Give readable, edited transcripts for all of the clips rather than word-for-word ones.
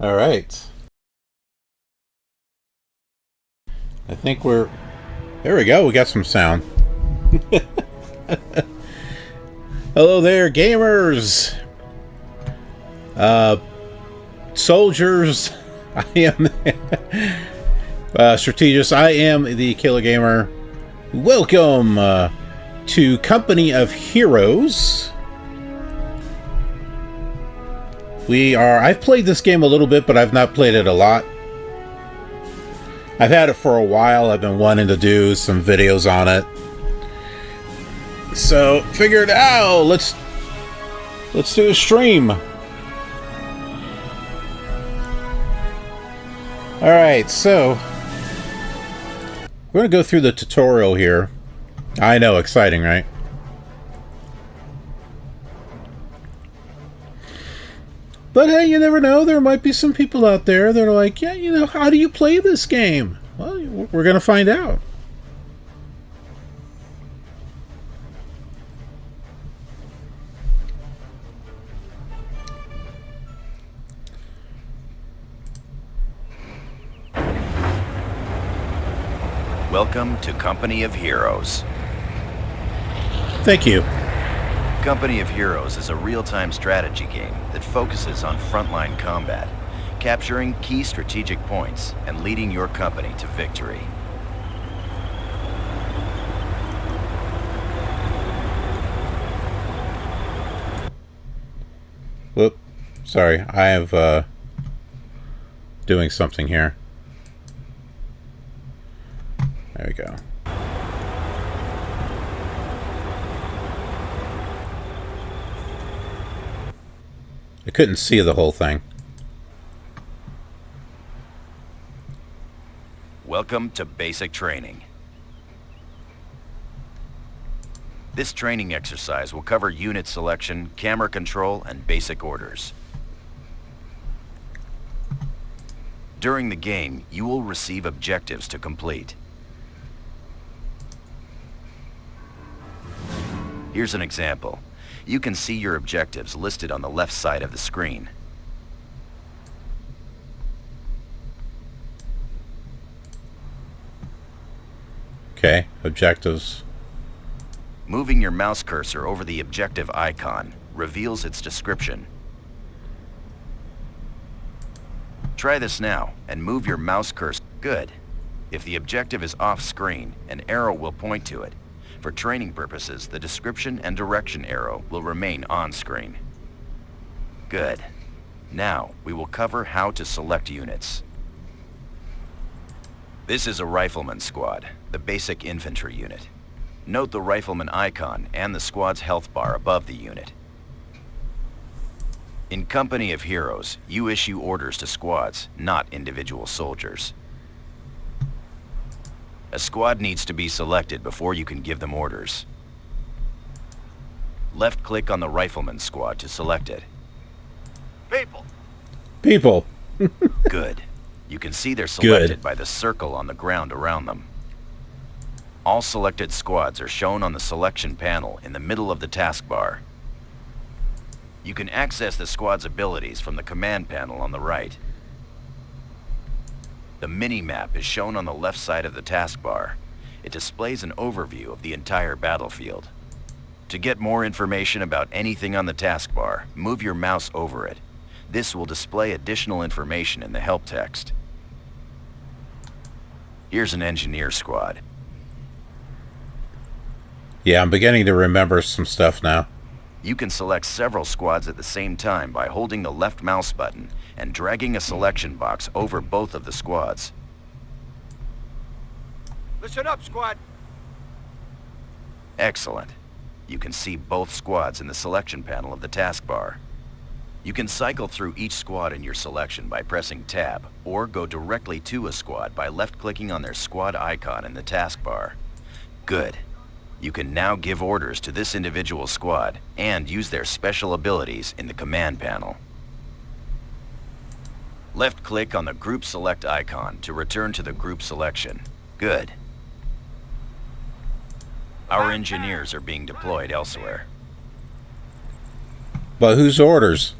All right. I think we're... There we go. We got some sound. Hello there, gamers. Soldiers. I am... Strategist. I am the KILR Gamer. Welcome to Company of Heroes. I've played this game a little bit, but I've not played it a lot. I've had it for a while. I've been wanting to do some videos on it. So, figured out, let's do a stream. Alright, so we're going to go through the tutorial here. I know, exciting, right? But hey, you never know. There might be some people out there that are like, yeah, you know, how do you play this game? Well, we're going to find out. Welcome to Company of Heroes. Thank you. Company of Heroes is a real-time strategy game that focuses on frontline combat, capturing key strategic points and leading your company to victory. Whoop. Sorry, I have doing something here. There we go. I couldn't see the whole thing. Welcome to basic training. This training exercise will cover unit selection, camera control, and basic orders. During the game, you will receive objectives to complete. Here's an example. You can see your objectives listed on the left side of the screen. Okay, objectives. Moving your mouse cursor over the objective icon reveals its description. Try this now and move your mouse cursor. Good. If the objective is off screen, an arrow will point to it. For training purposes, the description and direction arrow will remain on screen. Good. Now, we will cover how to select units. This is a rifleman squad, the basic infantry unit. Note the rifleman icon and the squad's health bar above the unit. In Company of Heroes, you issue orders to squads, not individual soldiers. A squad needs to be selected before you can give them orders. Left-click on the rifleman squad to select it. People. Good. You can see they're selected by the circle on the ground around them. All selected squads are shown on the selection panel in the middle of the taskbar. You can access the squad's abilities from the command panel on the right. The mini-map is shown on the left side of the taskbar. It displays an overview of the entire battlefield. To get more information about anything on the taskbar, move your mouse over it. This will display additional information in the help text. Here's an engineer squad. Yeah, I'm beginning to remember some stuff now. You can select several squads at the same time by holding the left mouse button and dragging a selection box over both of the squads. Listen up, squad. Excellent. You can see both squads in the selection panel of the taskbar. You can cycle through each squad in your selection by pressing Tab, or go directly to a squad by left-clicking on their squad icon in the taskbar. Good. You can now give orders to this individual squad and use their special abilities in the command panel. Left-click on the Group Select icon to return to the group selection. Good. Our engineers are being deployed elsewhere. But whose orders?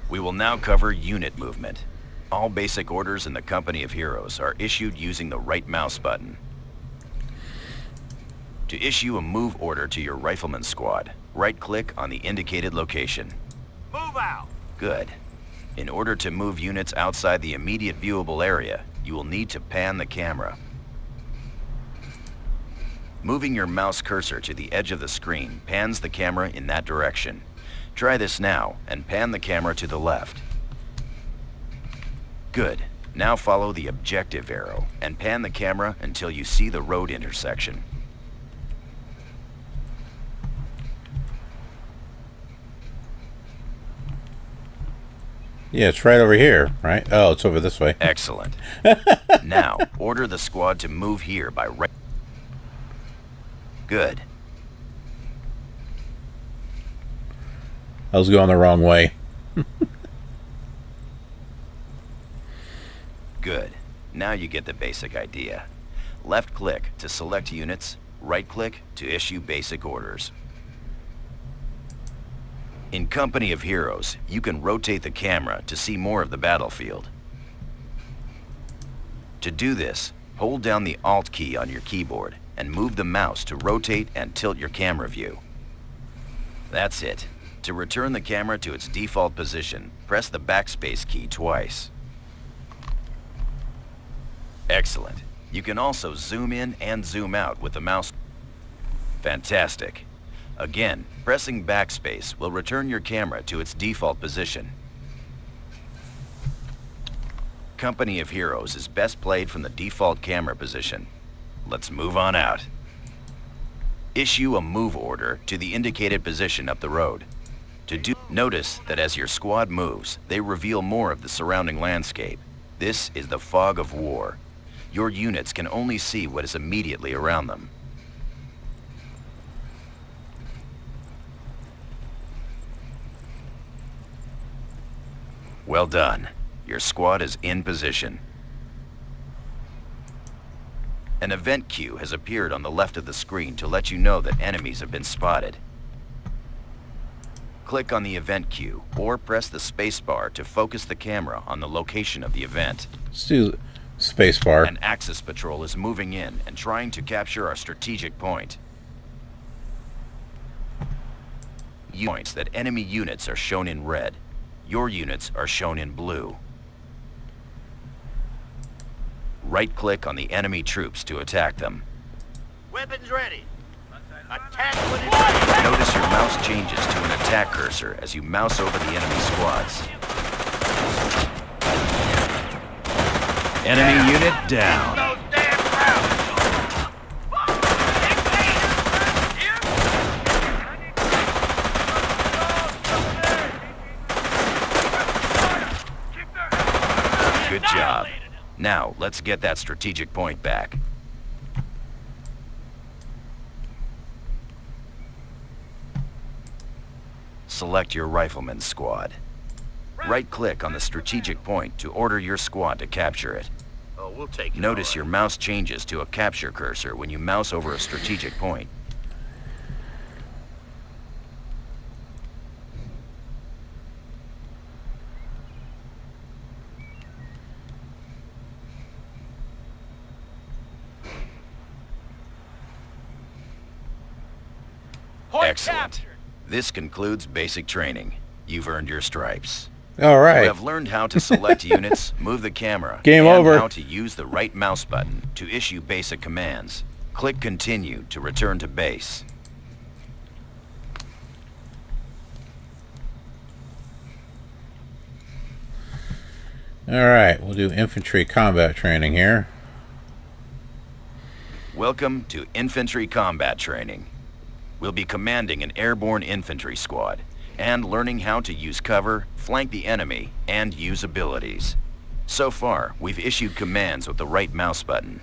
We will now cover unit movement. All basic orders in the Company of Heroes are issued using the right mouse button. To issue a move order to your rifleman squad, right-click on the indicated location. Move out! Good. In order to move units outside the immediate viewable area, you will need to pan the camera. Moving your mouse cursor to the edge of the screen pans the camera in that direction. Try this now and pan the camera to the left. Good. Now follow the objective arrow and pan the camera until you see the road intersection. Yeah, it's right over here, right? Oh, it's over this way. Excellent. Now, order the squad to move here by right. Good. I was going the wrong way. Good. Now you get the basic idea. Left-click to select units, right-click to issue basic orders. In Company of Heroes, you can rotate the camera to see more of the battlefield. To do this, hold down the Alt key on your keyboard and move the mouse to rotate and tilt your camera view. That's it. To return the camera to its default position, press the backspace key twice. Excellent. You can also zoom in and zoom out with the mouse. Fantastic. Again, pressing backspace will return your camera to its default position. Company of Heroes is best played from the default camera position. Let's move on out. Issue a move order to the indicated position up the road. Notice that as your squad moves, they reveal more of the surrounding landscape. This is the fog of war. Your units can only see what is immediately around them. Well done. Your squad is in position. An event queue has appeared on the left of the screen to let you know that enemies have been spotted. Click on the event queue or press the spacebar to focus the camera on the location of the event. Let's do spacebar. An Axis patrol is moving in and trying to capture our strategic point. Points that enemy units are shown in red. Your units are shown in blue. Right-click on the enemy troops to attack them. Weapons ready. Attack when it's ready. Notice your mouse changes to an attack cursor as you mouse over the enemy squads. Enemy unit down. Those damn crowds. Good job. Now, let's get that strategic point back. Select your rifleman squad. Right-click on the strategic point to order your squad to capture it. Oh, we'll take it. Notice your mouse changes to a capture cursor when you mouse over a strategic point. Excellent. This concludes basic training. You've earned your stripes. All right. You have learned how to select units, move the camera, Game and over. how to use the right mouse button to issue basic commands. Click Continue to return to base. All right. We'll do infantry combat training here. Welcome to Infantry Combat Training. We'll be commanding an airborne infantry squad and learning how to use cover, flank the enemy, and use abilities. So far, we've issued commands with the right mouse button.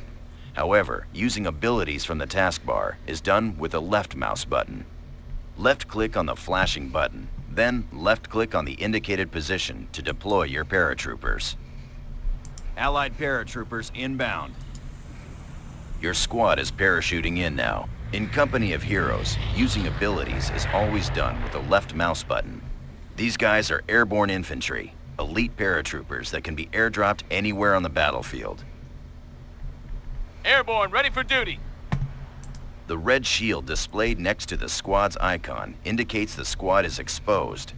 However, using abilities from the taskbar is done with the left mouse button. Left-click on the flashing button, then left-click on the indicated position to deploy your paratroopers. Allied paratroopers inbound. Your squad is parachuting in now. In Company of Heroes, using abilities is always done with the left mouse button. These guys are airborne infantry, elite paratroopers that can be airdropped anywhere on the battlefield. Airborne, ready for duty. The red shield displayed next to the squad's icon indicates the squad is exposed.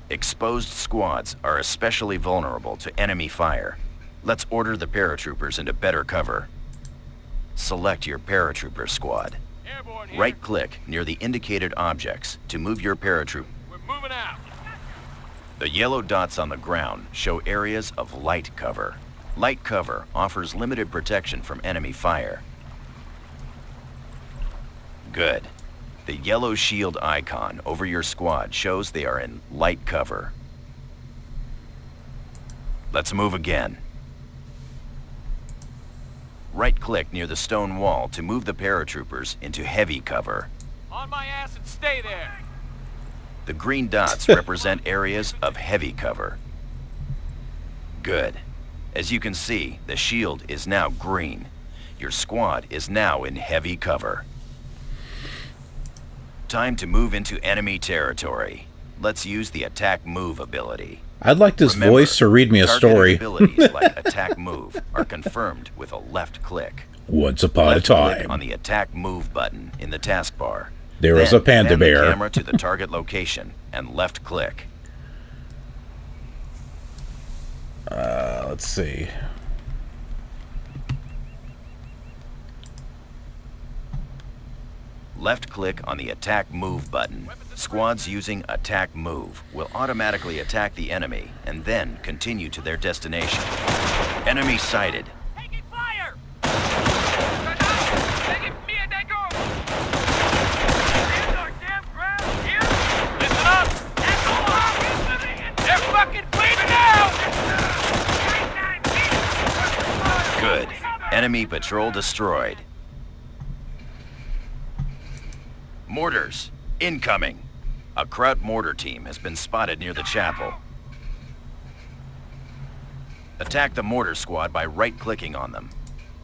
Exposed squads are especially vulnerable to enemy fire. Let's order the paratroopers into better cover. Select your paratrooper squad. Airborne here. Right-click near the indicated objects to move your paratroop. We're moving out. The yellow dots on the ground show areas of light cover. Light cover offers limited protection from enemy fire. Good. The yellow shield icon over your squad shows they are in light cover. Let's move again. Right-click near the stone wall to move the paratroopers into heavy cover. On my ass and stay there. The green dots represent areas of heavy cover. Good. As you can see, the shield is now green. Your squad is now in heavy cover. Time to move into enemy territory. Let's use the attack move ability. I'd like this Remember, voice to read me a targeted story. abilities like attack move are confirmed with a left click. Once upon a Left click time, on the attack move button in the taskbar. there was Then a panda pan the bear. camera to the target location and left click. Let's see. Left click on the attack move button. Squads using attack move will automatically attack the enemy and then continue to their destination. Enemy sighted. Taking fire. Listen up. They're fucking bleeding out. Good. Enemy patrol destroyed. Mortars, incoming. A Kraut mortar team has been spotted near the chapel. Attack the mortar squad by right-clicking on them.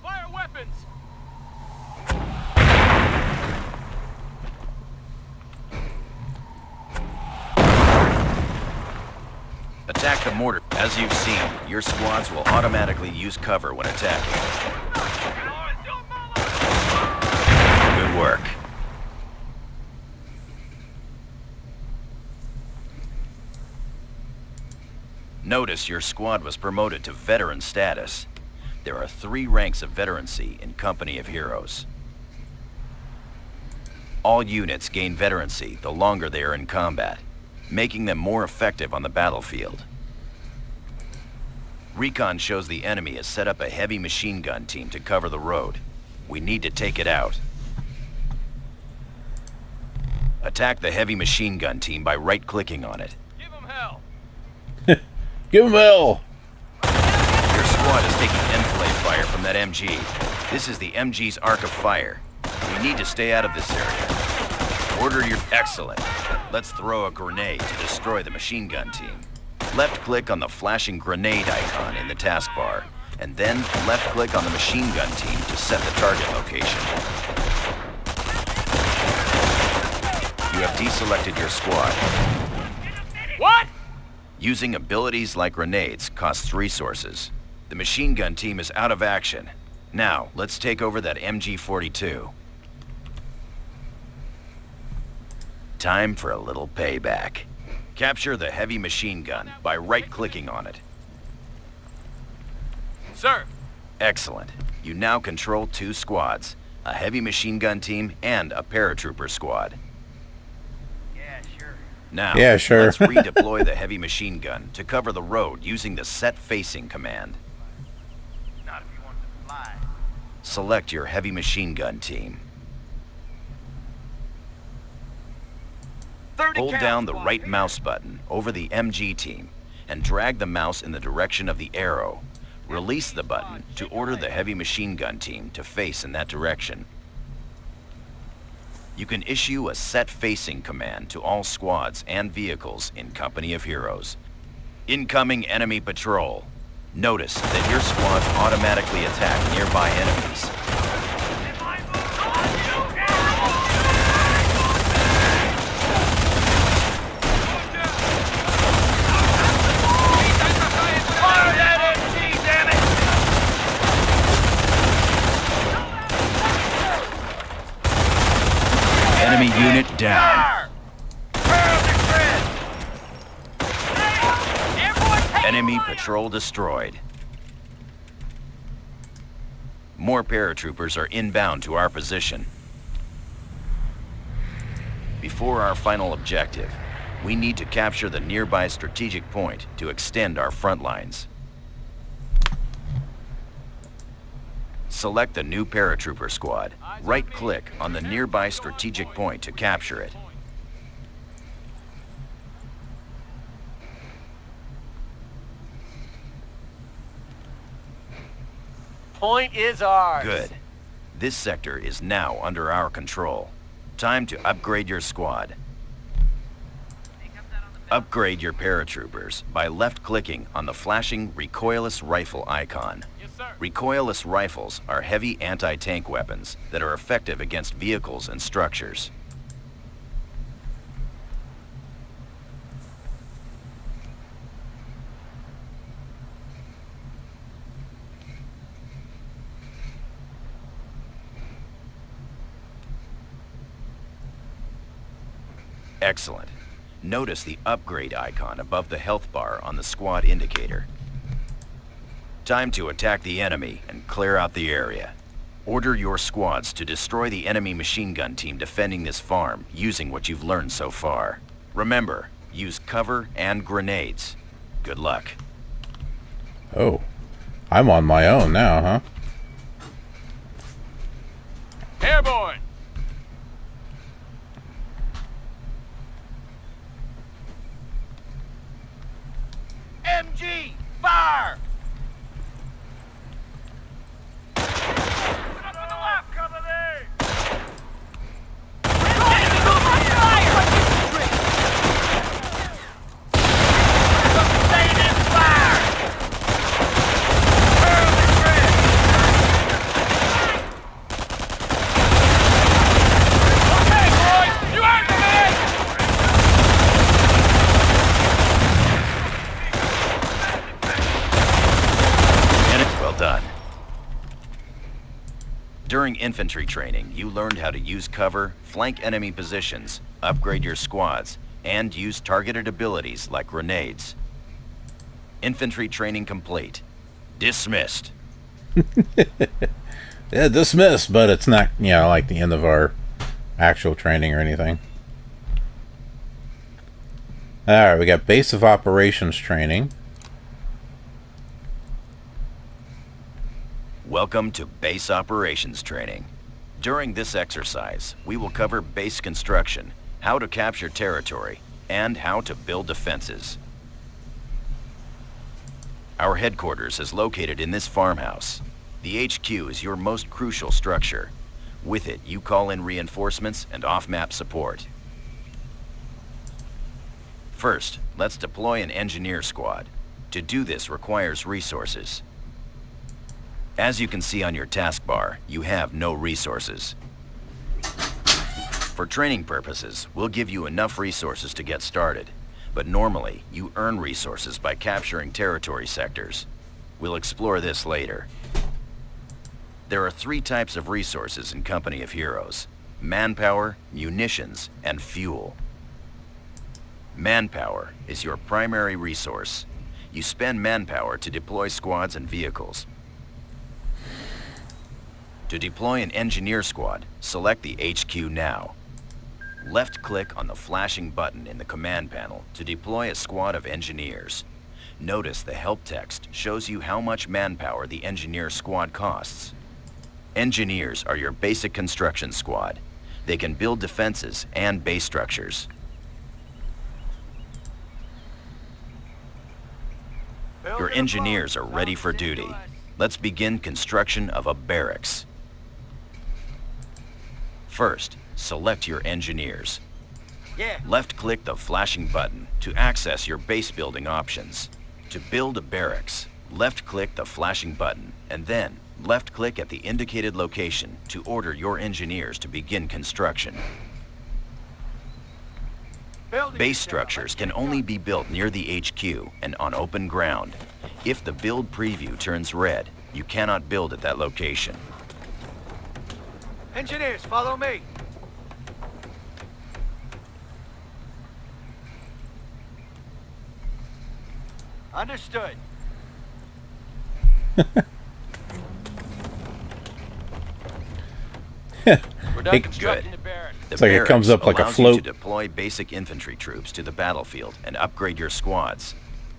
Fire weapons. Attack the mortar. As you've seen, your squads will automatically use cover when attacking. Good work. Notice your squad was promoted to veteran status. There are 3 ranks of veterancy in Company of Heroes. All units gain veterancy the longer they are in combat, making them more effective on the battlefield. Recon shows the enemy has set up a heavy machine gun team to cover the road. We need to take it out. Attack the heavy machine gun team by right-clicking on it. Give them hell. Give him hell! Your squad is taking enfilade fire from that MG. This is the MG's arc of fire. We need to stay out of this area. Order your... Excellent. Let's throw a grenade to destroy the machine gun team. Left-click on the flashing grenade icon in the taskbar, and then left-click on the machine gun team to set the target location. You have deselected your squad. What? Using abilities like grenades costs resources. The machine gun team is out of action. Now, let's take over that MG-42. Time for a little payback. Capture the heavy machine gun by right-clicking on it. Sir. Excellent. You now control 2 squads, a heavy machine gun team and a paratrooper squad. Yeah, sure. Now, Yeah, sure. let's redeploy the heavy machine gun to cover the road using the set facing command. Not if you want to fly. Select your heavy machine gun team. 30 Hold count, down the squad. right mouse button over the MG team and drag the mouse in the direction of the arrow. Release the button to order the heavy machine gun team to face in that direction. You can issue a set facing command to all squads and vehicles in Company of Heroes. Incoming enemy patrol. Notice that your squads automatically attack nearby enemies. Enemy unit down. Enemy patrol destroyed. More paratroopers are inbound to our position. Before our final objective, we need to capture the nearby strategic point to extend our front lines. Select the new paratrooper squad. Right-click on the nearby strategic point to capture it. Point is ours. Good. This sector is now under our control. Time to upgrade your squad. Upgrade your paratroopers by left-clicking on the flashing recoilless rifle icon. Yes, sir. Recoilless rifles are heavy anti-tank weapons that are effective against vehicles and structures. Excellent. Notice the upgrade icon above the health bar on the squad indicator. Time to attack the enemy and clear out the area. Order your squads to destroy the enemy machine gun team defending this farm using what you've learned so far. Remember, use cover and grenades. Good luck. Oh, I'm on my own now, huh? Airborne. MG, fire! During infantry training, you learned how to use cover, flank enemy positions, upgrade your squads, and use targeted abilities like grenades. Infantry training complete. Dismissed. Yeah, dismissed, but it's not, like the end of our actual training or anything. Alright, we got base of operations training. Welcome to base operations training. During this exercise, we will cover base construction, how to capture territory, and how to build defenses. Our headquarters is located in this farmhouse. The HQ is your most crucial structure. With it, you call in reinforcements and off-map support. First, let's deploy an engineer squad. To do this requires resources. As you can see on your taskbar, you have no resources. For training purposes, we'll give you enough resources to get started, but normally you earn resources by capturing territory sectors. We'll explore this later. There are 3 types of resources in Company of Heroes: manpower, munitions, and fuel. Manpower is your primary resource. You spend manpower to deploy squads and vehicles. To deploy an engineer squad, select the HQ now. Left-click on the flashing button in the command panel to deploy a squad of engineers. Notice the help text shows you how much manpower the engineer squad costs. Engineers are your basic construction squad. They can build defenses and base structures. Your engineers are ready for duty. Let's begin construction of a barracks. First, select your engineers. Left-click the flashing button to access your base building options. To build a barracks, left-click the flashing button and then left-click at the indicated location to order your engineers to begin construction. Base structures can only be built near the HQ and on open ground. If the build preview turns red, you cannot build at that location. Engineers, follow me. Understood. We're done Hey, constructing the barracks. The It's like it comes barracks up like a allows float. you to deploy basic infantry troops to the battlefield and upgrade your squads.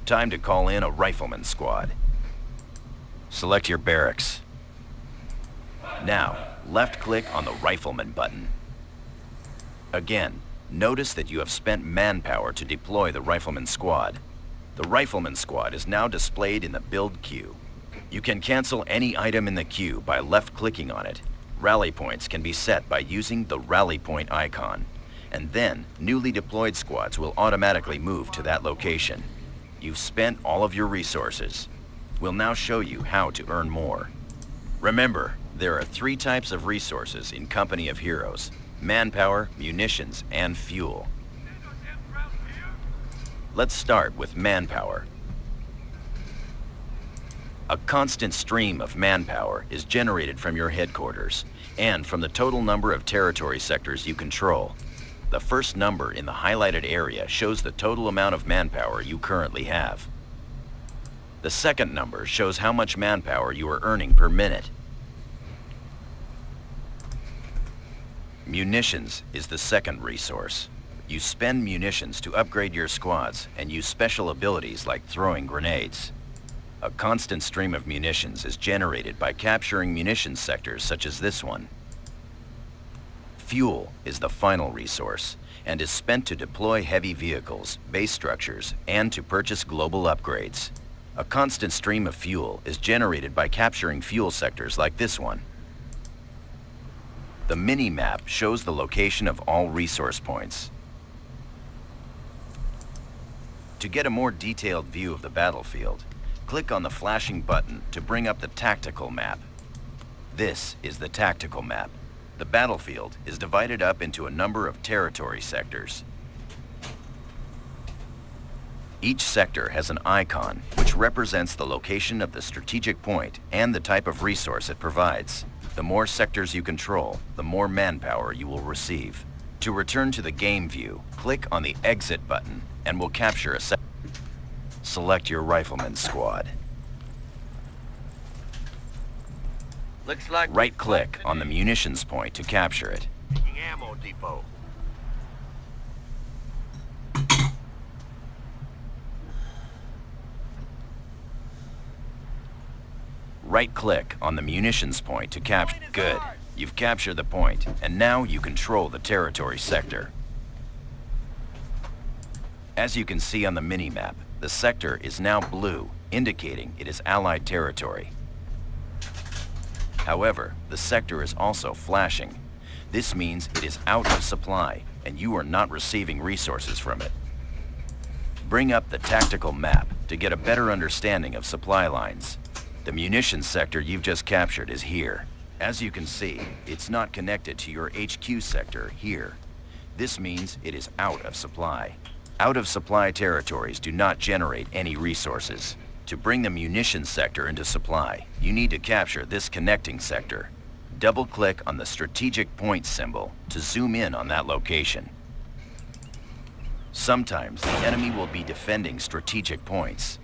Time to call in a rifleman squad. Select your barracks. Now, left-click on the rifleman button. Again, notice that you have spent manpower to deploy the rifleman squad. The rifleman squad is now displayed in the build queue. You can cancel any item in the queue by left-clicking on it. Rally points can be set by using the rally point icon, and then newly deployed squads will automatically move to that location. You've spent all of your resources. We'll now show you how to earn more. Remember, there are 3 types of resources in Company of Heroes: manpower, munitions, and fuel. Let's start with manpower. A constant stream of manpower is generated from your headquarters and from the total number of territory sectors you control. The first number in the highlighted area shows the total amount of manpower you currently have. The second number shows how much manpower you are earning per minute. Munitions is the second resource. You spend munitions to upgrade your squads and use special abilities like throwing grenades. A constant stream of munitions is generated by capturing munitions sectors such as this one. Fuel is the final resource and is spent to deploy heavy vehicles, base structures, and to purchase global upgrades. A constant stream of fuel is generated by capturing fuel sectors like this one. The mini-map shows the location of all resource points. To get a more detailed view of the battlefield, click on the flashing button to bring up the tactical map. This is the tactical map. The battlefield is divided up into a number of territory sectors. Each sector has an icon which represents the location of the strategic point and the type of resource it provides. The more sectors you control, the more manpower you will receive. To return to the game view, click on the exit button and we'll capture a sector. Select your rifleman squad. Looks like Right-click on the munitions point to capture it. ammo depot. Right-click on the munitions point to capture. Good. You've captured the point, and now you control the territory sector. As you can see on the mini-map, the sector is now blue, indicating it is Allied territory. However, the sector is also flashing. This means it is out of supply, and you are not receiving resources from it. Bring up the tactical map to get a better understanding of supply lines. The munitions sector you've just captured is here. As you can see, it's not connected to your HQ sector here. This means it is out of supply. Out of supply territories do not generate any resources. To bring the munitions sector into supply, you need to capture this connecting sector. Double-click on the strategic point symbol to zoom in on that location. Sometimes the enemy will be defending strategic points.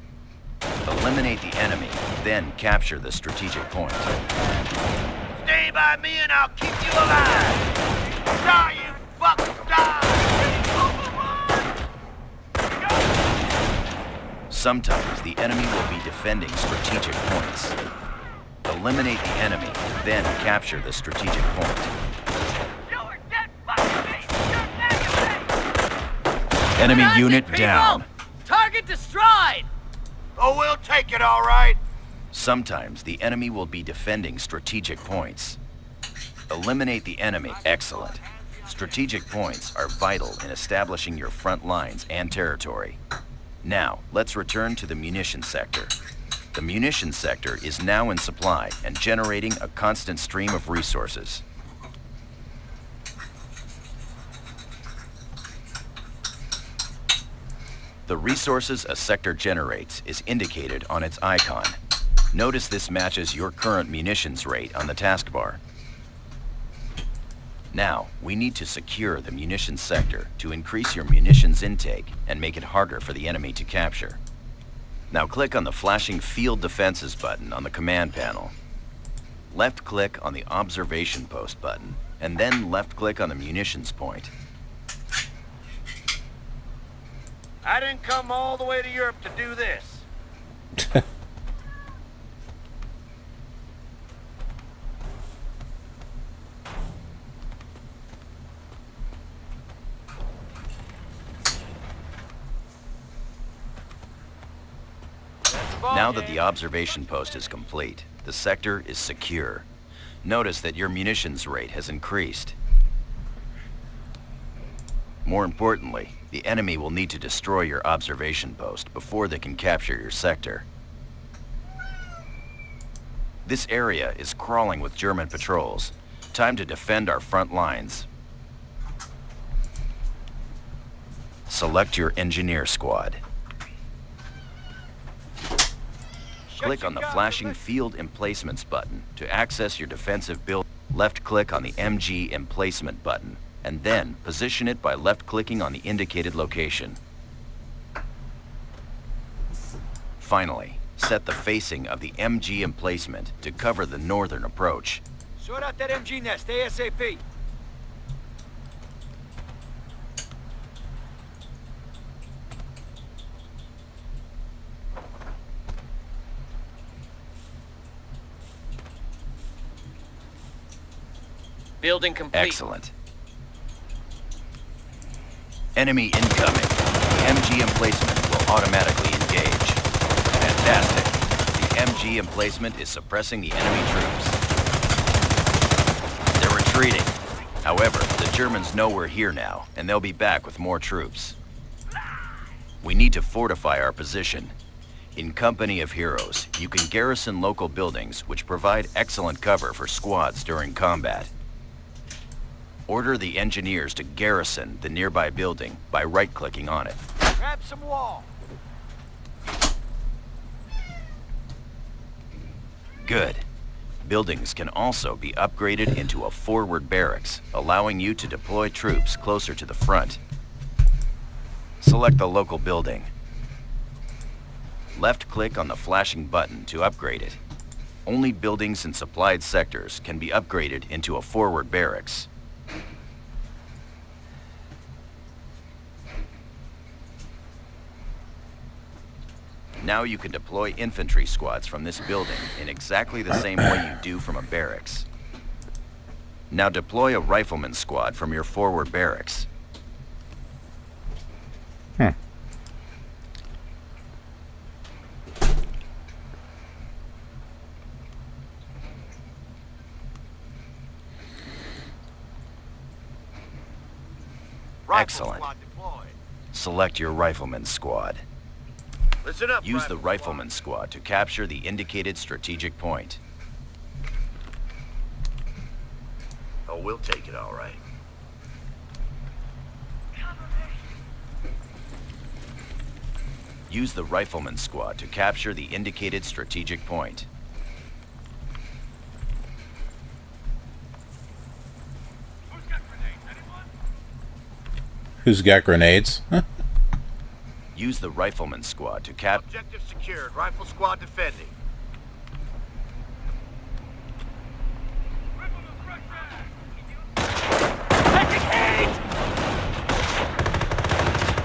Eliminate the enemy, then capture the strategic point. Stay by me and I'll keep you alive. Die, you fuckers, die! Sometimes the enemy will be defending strategic points. Eliminate the enemy, then capture the strategic point. You're dead fucking me! You're negative! Enemy unit down. Target destroyed! Oh, we'll take it all right. Sometimes the enemy will be defending strategic points. Eliminate the enemy. Excellent. Strategic points are vital in establishing your front lines and territory. Now, let's return to the munitions sector. The munitions sector is now in supply and generating a constant stream of resources. The resources a sector generates is indicated on its icon. Notice this matches your current munitions rate on the taskbar. Now, we need to secure the munitions sector to increase your munitions intake and make it harder for the enemy to capture. Now click on the flashing Field Defenses button on the command panel. Left-click on the Observation Post button, and then left-click on the munitions point. I didn't come all the way to Europe to do this. Now that the observation post is complete, the sector is secure. Notice that your munitions rate has increased. More importantly, the enemy will need to destroy your observation post before they can capture your sector. This area is crawling with German patrols. Time to defend our front lines. Select your engineer squad. Click on the flashing Field Emplacements button to access your defensive build. Left-click on the MG Emplacement button, and then position it by left-clicking on the indicated location. Finally, set the facing of the MG emplacement to cover the northern approach. Sort out that MG nest ASAP. Building complete. Excellent. Enemy incoming. The MG emplacement will automatically engage. Fantastic. The MG emplacement is suppressing the enemy troops. They're retreating. However, the Germans know we're here now, and they'll be back with more troops. We need to fortify our position. In Company of Heroes, you can garrison local buildings which provide excellent cover for squads during combat. Order the engineers to garrison the nearby building by right-clicking on it. Grab some wall. Good. Buildings can also be upgraded into a forward barracks, allowing you to deploy troops closer to the front. Select the local building. Left-click on the flashing button to upgrade it. Only buildings in supplied sectors can be upgraded into a forward barracks. Now you can deploy infantry squads from this building in exactly the same way you do from a barracks. Now deploy a rifleman squad from your forward barracks. Excellent. Select your rifleman squad. Listen up, Use the rifleman squad to capture the indicated strategic point. Oh, we'll take it all right. Use the rifleman squad to capture the indicated strategic point. Who's got grenades? Huh? Use the rifleman squad to cap... Objective secured. Rifle squad defending.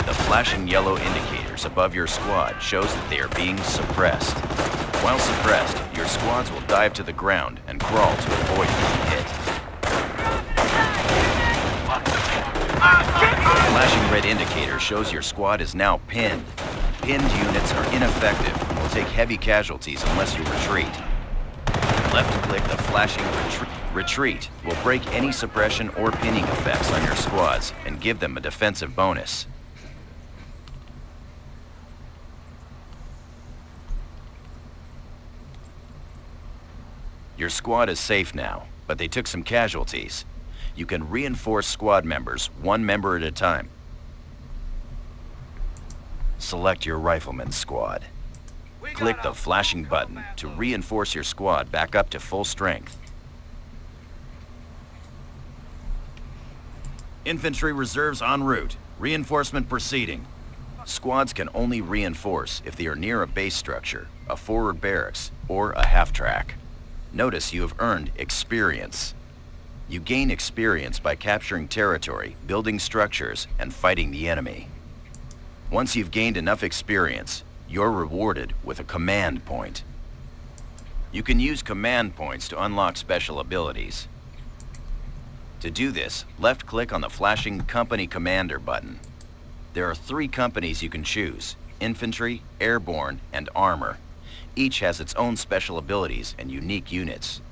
The flashing yellow indicators above your squad shows that they are being suppressed. While suppressed, your squads will dive to the ground and crawl to avoid being hit. The flashing red indicator shows your squad is now pinned. Pinned units are ineffective and will take heavy casualties unless you retreat. Left-click the flashing retreat will break any suppression or pinning effects on your squads and give them a defensive bonus. Your squad is safe now, but they took some casualties. You can reinforce squad members, one member at a time. Select your rifleman squad. Click the flashing button to reinforce your squad back up to full strength. Infantry reserves en route. Reinforcement proceeding. Squads can only reinforce if they are near a base structure, a forward barracks, or a half-track. Notice you have earned experience. You gain experience by capturing territory, building structures, and fighting the enemy. Once you've gained enough experience, you're rewarded with a command point. You can use command points to unlock special abilities. To do this, left-click on the flashing Company Commander button. There are 3 companies you can choose: Infantry, Airborne, and Armor. Each has its own special abilities and unique units.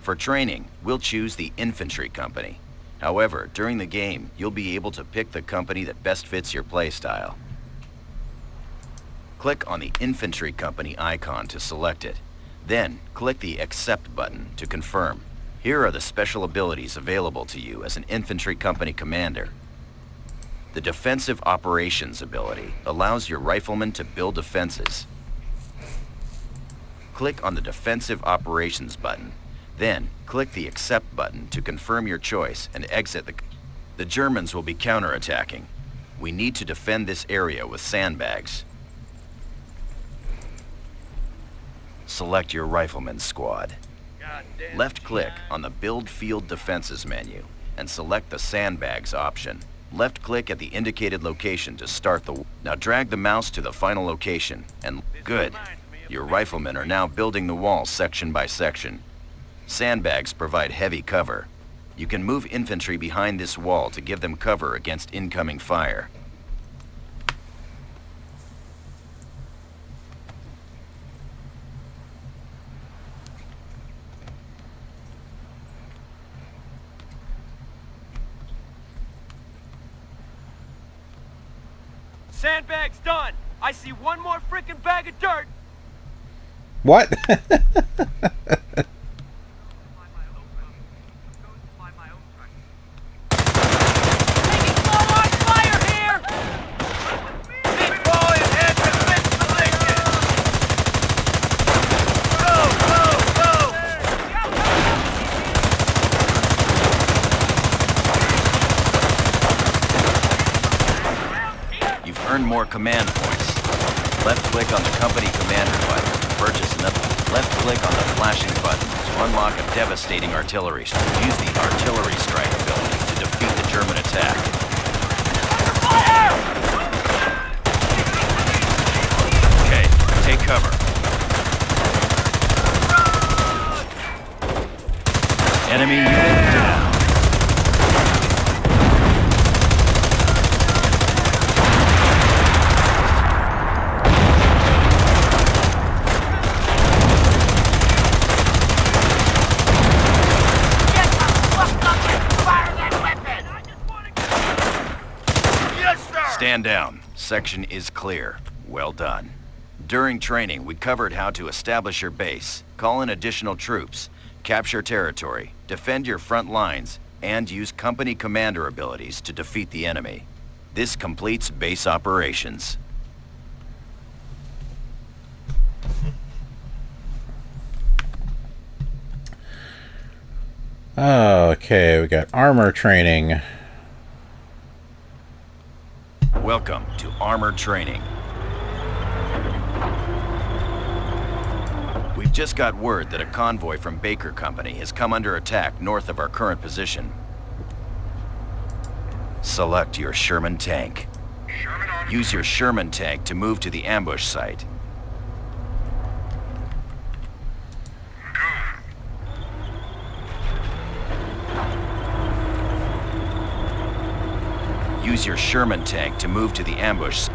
For training, we'll choose the Infantry Company. However, during the game, you'll be able to pick the company that best fits your playstyle. Click on the Infantry Company icon to select it. Then, click the Accept button to confirm. Here are the special abilities available to you as an Infantry Company Commander. The Defensive Operations ability allows your riflemen to build defenses. Click on the Defensive Operations button. Then, click the Accept button to confirm your choice and exit the Germans will be counterattacking. We need to defend this area with sandbags. Select your rifleman's squad. Left-click on the Build Field Defenses menu and select the Sandbags option. Left-click at the indicated location to start the... Now drag the mouse to the final location and... Good. Your riflemen are now building the wall section by section. Sandbags provide heavy cover. You can move infantry behind this wall to give them cover against incoming fire. Sandbag's done. I see one more freaking bag of dirt. What? Earn more command points. Left-click on the Company Commander button to purchase another. Left-click on the flashing button to unlock a devastating artillery strike. Use the Artillery Strike ability to defeat the German attack. Okay, take cover. Enemy unit down. Stand down. Section is clear. Well done. During training, we covered how to establish your base, call in additional troops, capture territory, defend your front lines, and use company commander abilities to defeat the enemy. This completes base operations. Okay, we got armor training. Welcome to Armor Training. We've just got word that a convoy from Baker Company has come under attack north of our current position. Select your Sherman tank. Use your Sherman tank to move to the ambush site. Use your Sherman tank to move to the ambush.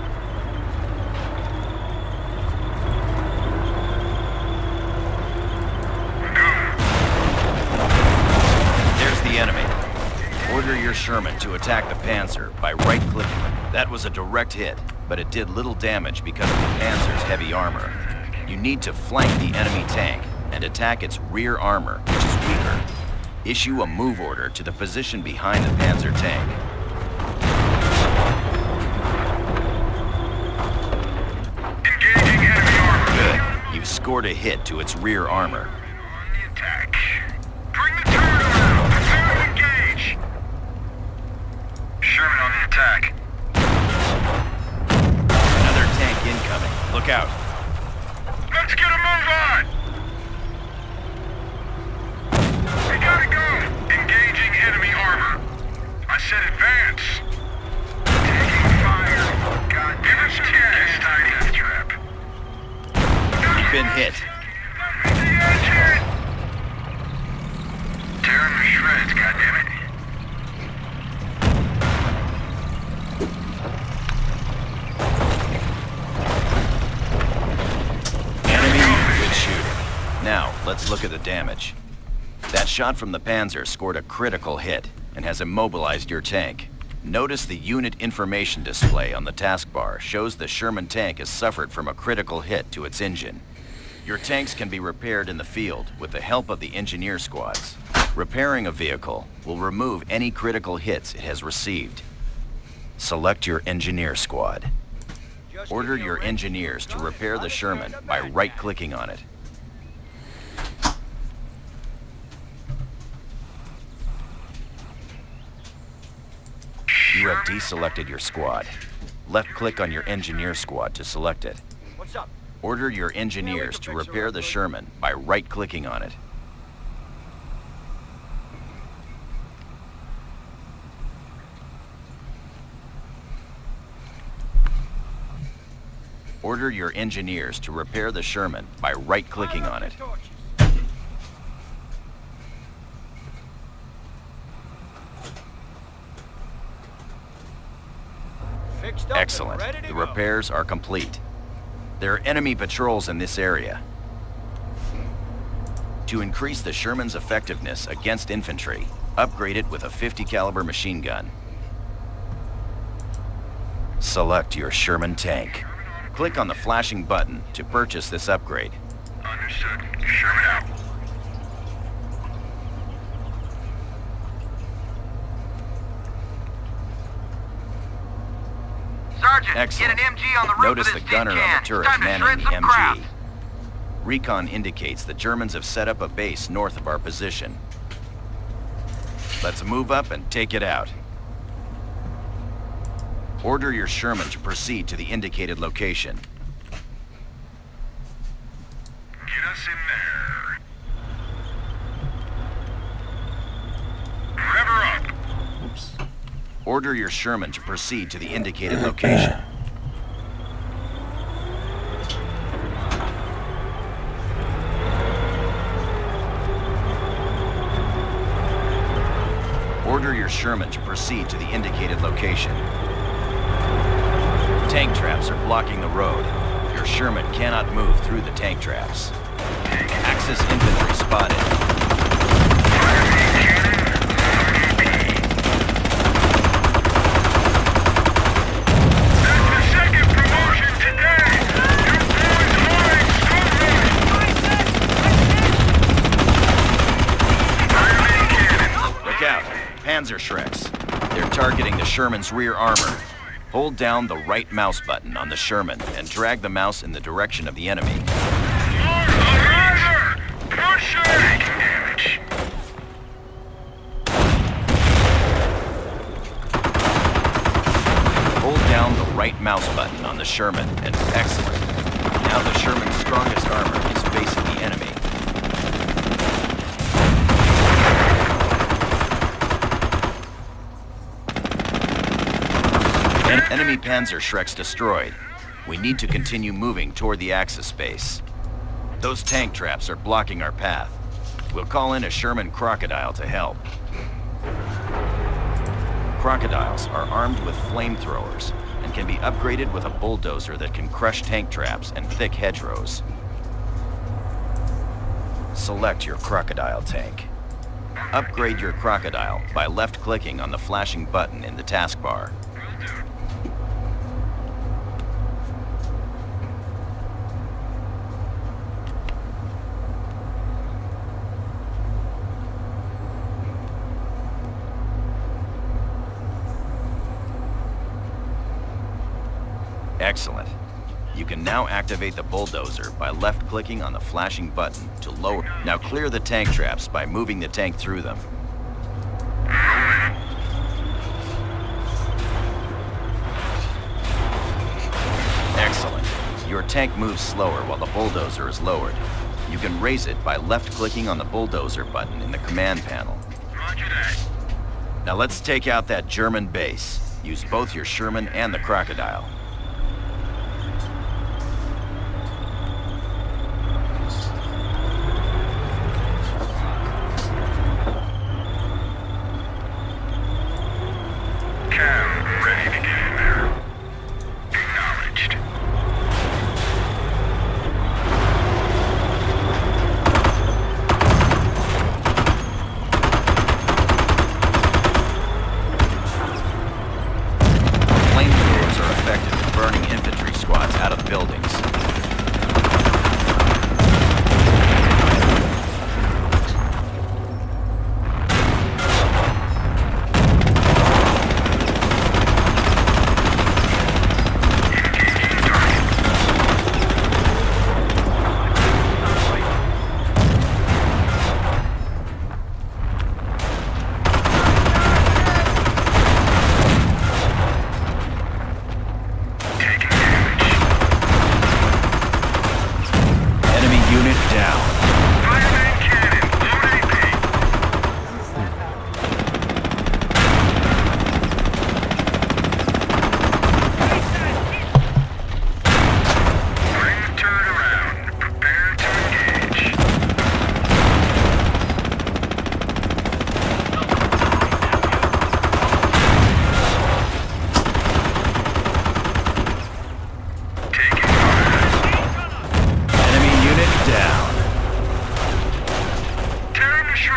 There's the enemy. Order your Sherman to attack the Panzer by right-clicking. That was a direct hit, but it did little damage because of the Panzer's heavy armor. You need to flank the enemy tank and attack its rear armor, which is weaker. Issue a move order to the position behind the Panzer tank. You've scored a hit to its rear armor. On the attack. Bring the turret around. Prepare to engage. Sherman on the attack. tear him to shreds, goddammit. Enemy, good shooting. Now, let's look at the damage. That shot from the Panzer scored a critical hit and has immobilized your tank. Notice the unit information display on the taskbar shows the Sherman tank has suffered from a critical hit to its engine. Your tanks can be repaired in the field with the help of the engineer squads. Repairing a vehicle will remove any critical hits it has received. Select your engineer squad. Order your engineers to repair the Sherman by right-clicking on it. You have deselected your squad. Left-click on your engineer squad to select it. What's up? Order your engineers to repair the Sherman by right-clicking on it. Order your engineers to repair the Sherman by right-clicking on it. Fixed up and Excellent. ready to The go. repairs are complete. There are enemy patrols in this area. To increase the Sherman's effectiveness against infantry, upgrade it with a 50 caliber machine gun. Select your Sherman tank. Click on the flashing button to purchase this upgrade. Understood. Sherman out. Sergeant, Excellent. get an MG on the roof Notice of the this gunner tin on can. the turret Time to manning shred the some crap. MG. Recon indicates the Germans have set up a base north of our position. Let's move up and take it out. Order your Sherman to proceed to the indicated location. Get us in there. Rev her up. Oops. Order your Sherman to proceed to the indicated location. Order your Sherman to proceed to the indicated location. Tank traps are blocking the road. Your Sherman cannot move through the tank traps. Axis infantry spotted. That's the second promotion today. Your boy's flying so Look out, Panzer Shreks. They're targeting the Sherman's rear armor. Hold down the right mouse button on the Sherman and drag the mouse in the direction of the enemy. Driver! Pushing! Damage. Hold down the right mouse button on the Sherman and excellent. Now the Sherman's strongest armor is facing the enemy. Enemy Panzer Shreks destroyed. We need to continue moving toward the Axis base. Those tank traps are blocking our path. We'll call in a Sherman Crocodile to help. Crocodiles are armed with flamethrowers and can be upgraded with a bulldozer that can crush tank traps and thick hedgerows. Select your Crocodile tank. Upgrade your Crocodile by left-clicking on the flashing button in the taskbar. Excellent. You can now activate the bulldozer by left-clicking on the flashing button to lower. Now clear the tank traps by moving the tank through them. Excellent. Your tank moves slower while the bulldozer is lowered. You can raise it by left-clicking on the bulldozer button in the command panel. Roger that. Now let's take out that German base. Use both your Sherman and the Crocodile.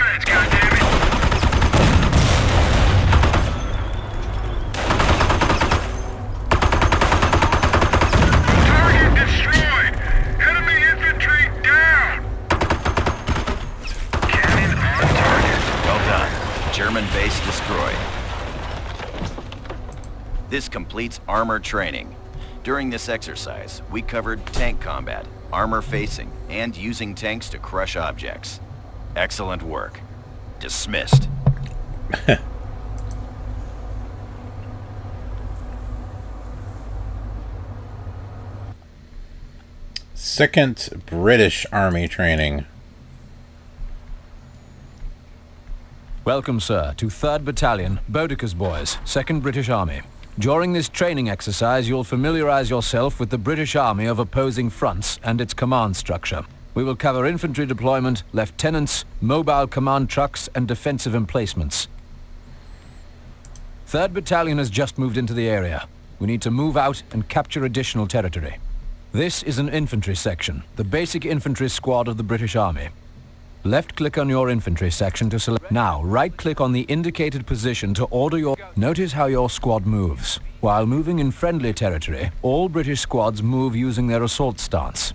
comrades, goddammit! Target destroyed! Enemy infantry down! Cannon on target. Well done. German base destroyed. This completes armor training. During this exercise, we covered tank combat, armor facing, and using tanks to crush objects. Excellent work. Dismissed. Second British Army training. Welcome, sir, to 3rd Battalion, Boudicca's Boys, 2nd British Army. During this training exercise, you'll familiarize yourself with the British Army of opposing fronts and its command structure. We will cover infantry deployment, lieutenants, mobile command trucks, and defensive emplacements. 3rd Battalion has just moved into the area. We need to move out and capture additional territory. This is an infantry section, the basic infantry squad of the British Army. Left-click on your infantry section to select. Now, right-click on the indicated position to order your... Notice how your squad moves. While moving in friendly territory, all British squads move using their assault stance.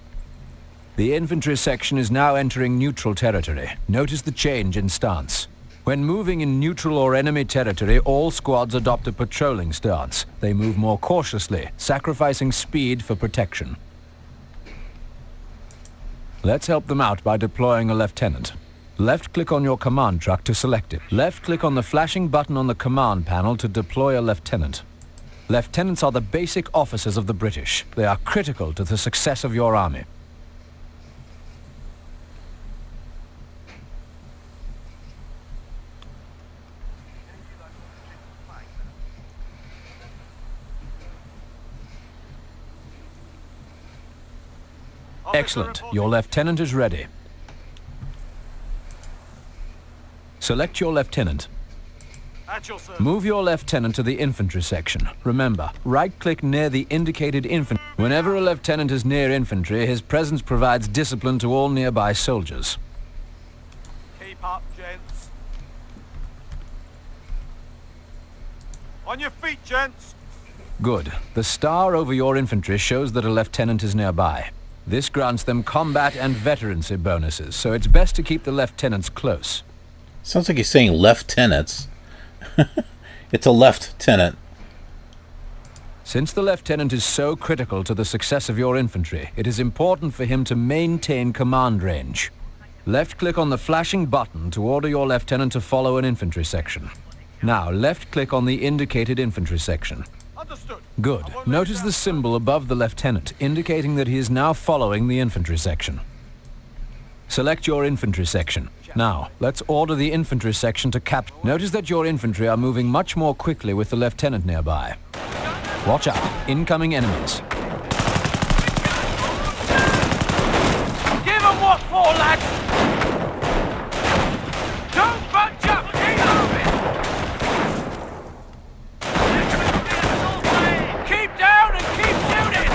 The infantry section is now entering neutral territory. Notice the change in stance. When moving in neutral or enemy territory, all squads adopt a patrolling stance. They move more cautiously, sacrificing speed for protection. Let's help them out by deploying a lieutenant. Left-click on your command truck to select it. Left-click on the flashing button on the command panel to deploy a lieutenant. Lieutenants are the basic officers of the British. They are critical to the success of your army. Excellent. Your lieutenant is ready. Select your lieutenant. Move your lieutenant to the infantry section. Remember, right-click near the indicated infantry. Whenever a lieutenant is near infantry, his presence provides discipline to all nearby soldiers. Keep up, gents. On your feet, gents. Good. The star over your infantry shows that a lieutenant is nearby. This grants them combat and veterancy bonuses, so it's best to keep the lieutenants close. Sounds like he's saying lieutenants. It's a lieutenant. Since the lieutenant is so critical to the success of your infantry, it is important for him to maintain command range. Left-click on the flashing button to order your lieutenant to follow an infantry section. Now, left-click on the indicated infantry section. Understood. Good. Notice the symbol above the lieutenant, indicating that he is now following the infantry section. Select your infantry section. Now, let's order the infantry section to capture. Notice that your infantry are moving much more quickly with the lieutenant nearby. Watch out. Incoming enemies. Give 'em what for, lads! Don't bunch up! Keep down and keep shooting!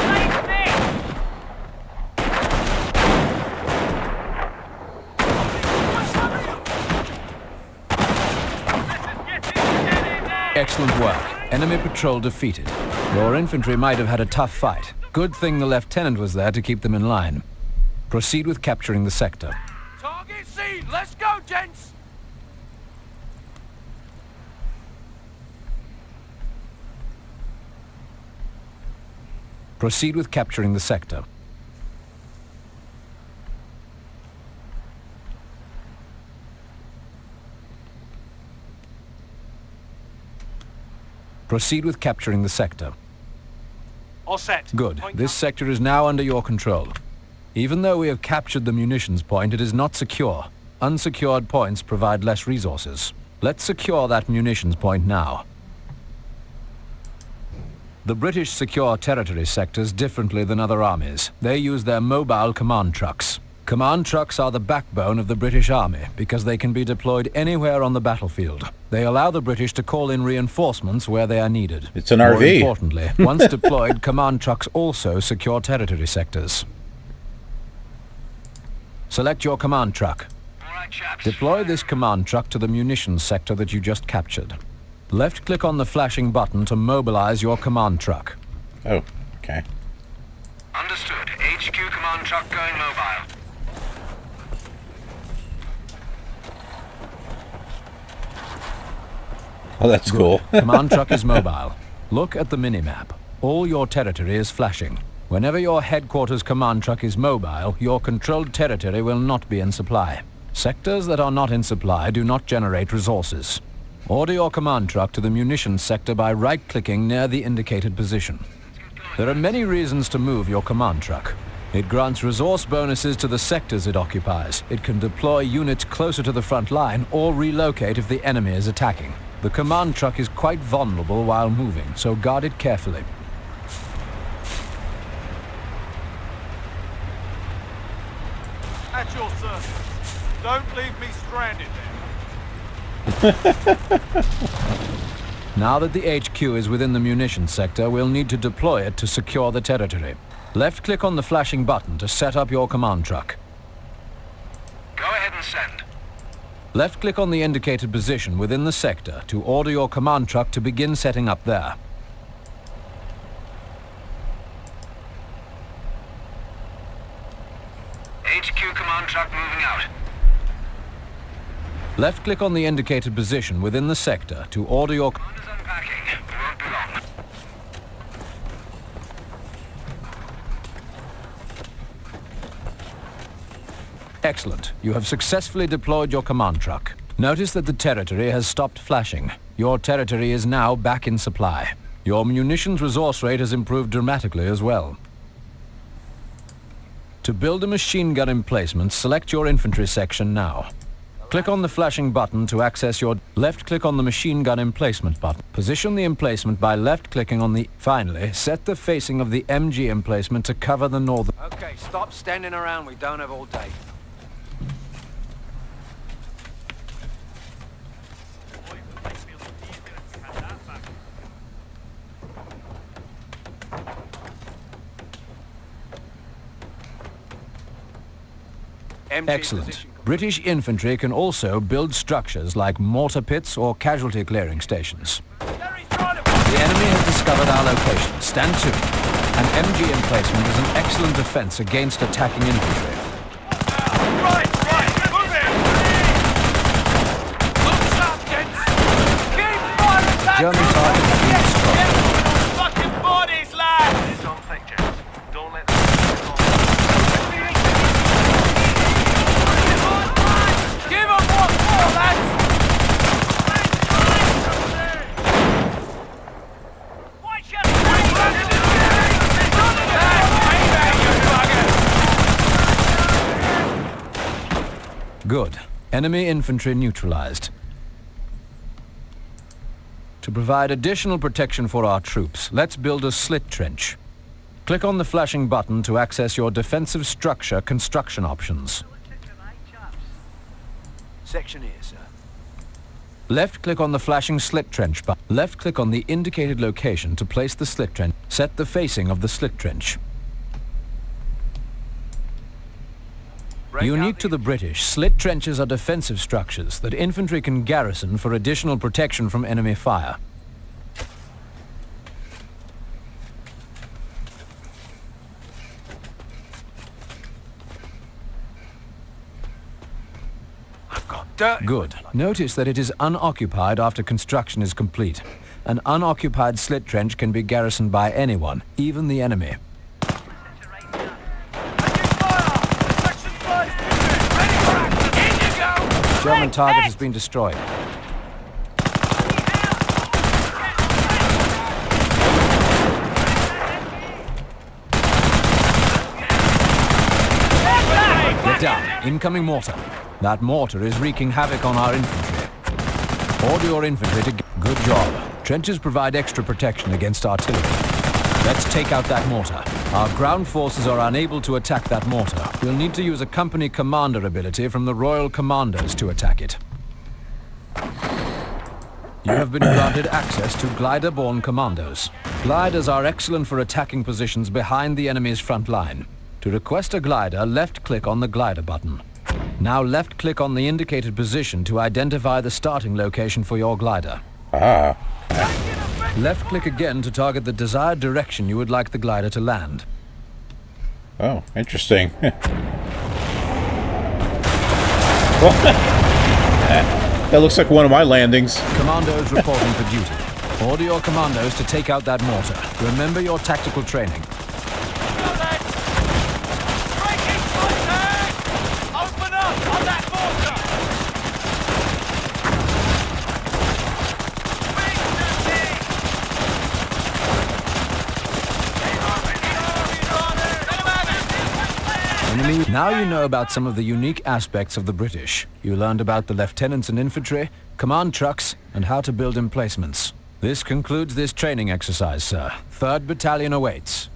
Excellent work. Enemy patrol defeated. Your infantry might have had a tough fight. Good thing the lieutenant was there to keep them in line. Proceed with capturing the sector. Target seen! Let's go, gents! Proceed with capturing the sector. Proceed with capturing the sector. All set. Good. This sector is now under your control. Even though we have captured the munitions point, it is not secure. Unsecured points provide less resources. Let's secure that munitions point now. The British secure territory sectors differently than other armies. They use their mobile command trucks. Command trucks are the backbone of the British Army because they can be deployed anywhere on the battlefield. They allow the British to call in reinforcements where they are needed. It's an More RV. importantly, once deployed, command trucks also secure territory sectors. Select your command truck. Deploy this command truck to the munitions sector that you just captured. Left-click on the flashing button to mobilize your command truck. Oh, okay. Understood. HQ command truck going mobile. Oh, that's cool. Command truck is mobile. Look at the minimap. All your territory is flashing. Whenever your headquarters command truck is mobile, your controlled territory will not be in supply. Sectors that are not in supply do not generate resources. Order your command truck to the munitions sector by right-clicking near the indicated position. There are many reasons to move your command truck. It grants resource bonuses to the sectors it occupies. It can deploy units closer to the front line or relocate if the enemy is attacking. The command truck is quite vulnerable while moving, so guard it carefully. At your service. Don't leave me stranded there. Now that the HQ is within the munitions sector, we'll need to deploy it to secure the territory. Left-click on the flashing button to set up your command truck. Go ahead and send. Left-click on the indicated position within the sector to order your command truck to begin setting up there. HQ command truck moving out. Left-click on the indicated position within the sector to order your... Commander's unpacking. We won't be long. Excellent. You have successfully deployed your command truck. Notice that the territory has stopped flashing. Your territory is now back in supply. Your munitions resource rate has improved dramatically as well. To build a machine gun emplacement, select your infantry section now. Click on the flashing button to access your... Left-click on the machine gun emplacement button. Position the emplacement by left-clicking on the... Finally, set the facing of the MG emplacement to cover the northern... Okay, stop standing around. We don't have all day. Excellent. British infantry can also build structures like mortar pits or casualty clearing stations. The enemy has discovered our location. Stand to. An MG emplacement is an excellent defense against attacking infantry. Right, move it! Look sharp, gents! Keep firing! German target has been destroyed. Fucking bodies, lads! It's on thick, gents. Don't let Give them what for, lads! Watch your Good. Enemy infantry neutralized. To provide additional protection for our troops, let's build a slit trench. Click on the flashing button to access your defensive structure construction options. Section here, sir. Left-click on the flashing slit trench button. Left-click on the indicated location to place the slit trench. Set the facing of the slit trench. Unique to the British, slit trenches are defensive structures that infantry can garrison for additional protection from enemy fire. I've got dirt. Good. Notice that it is unoccupied after construction is complete. An unoccupied slit trench can be garrisoned by anyone, even the enemy. German target has been destroyed. Get down. Incoming mortar. That mortar is wreaking havoc on our infantry. Order your infantry to... Good job. Trenches provide extra protection against artillery. Let's take out that mortar. Our ground forces are unable to attack that mortar. We'll need to use a company commander ability from the Royal Commandos to attack it. You have been granted access to glider-borne commandos. Gliders are excellent for attacking positions behind the enemy's front line. To request a glider, left-click on the glider button. Now left-click on the indicated position to identify the starting location for your glider. Ah. Left-click again to target the desired direction you would like the glider to land. Oh, interesting. That looks like one of my landings. Commandos reporting for duty. Order your commandos to take out that mortar. Remember your tactical training. Breaking contact! Open up on that mortar! Enemy. Now you know about some of the unique aspects of the British. You learned about the lieutenants and infantry, command trucks, and how to build emplacements. This concludes this training exercise, sir. 3rd Battalion awaits.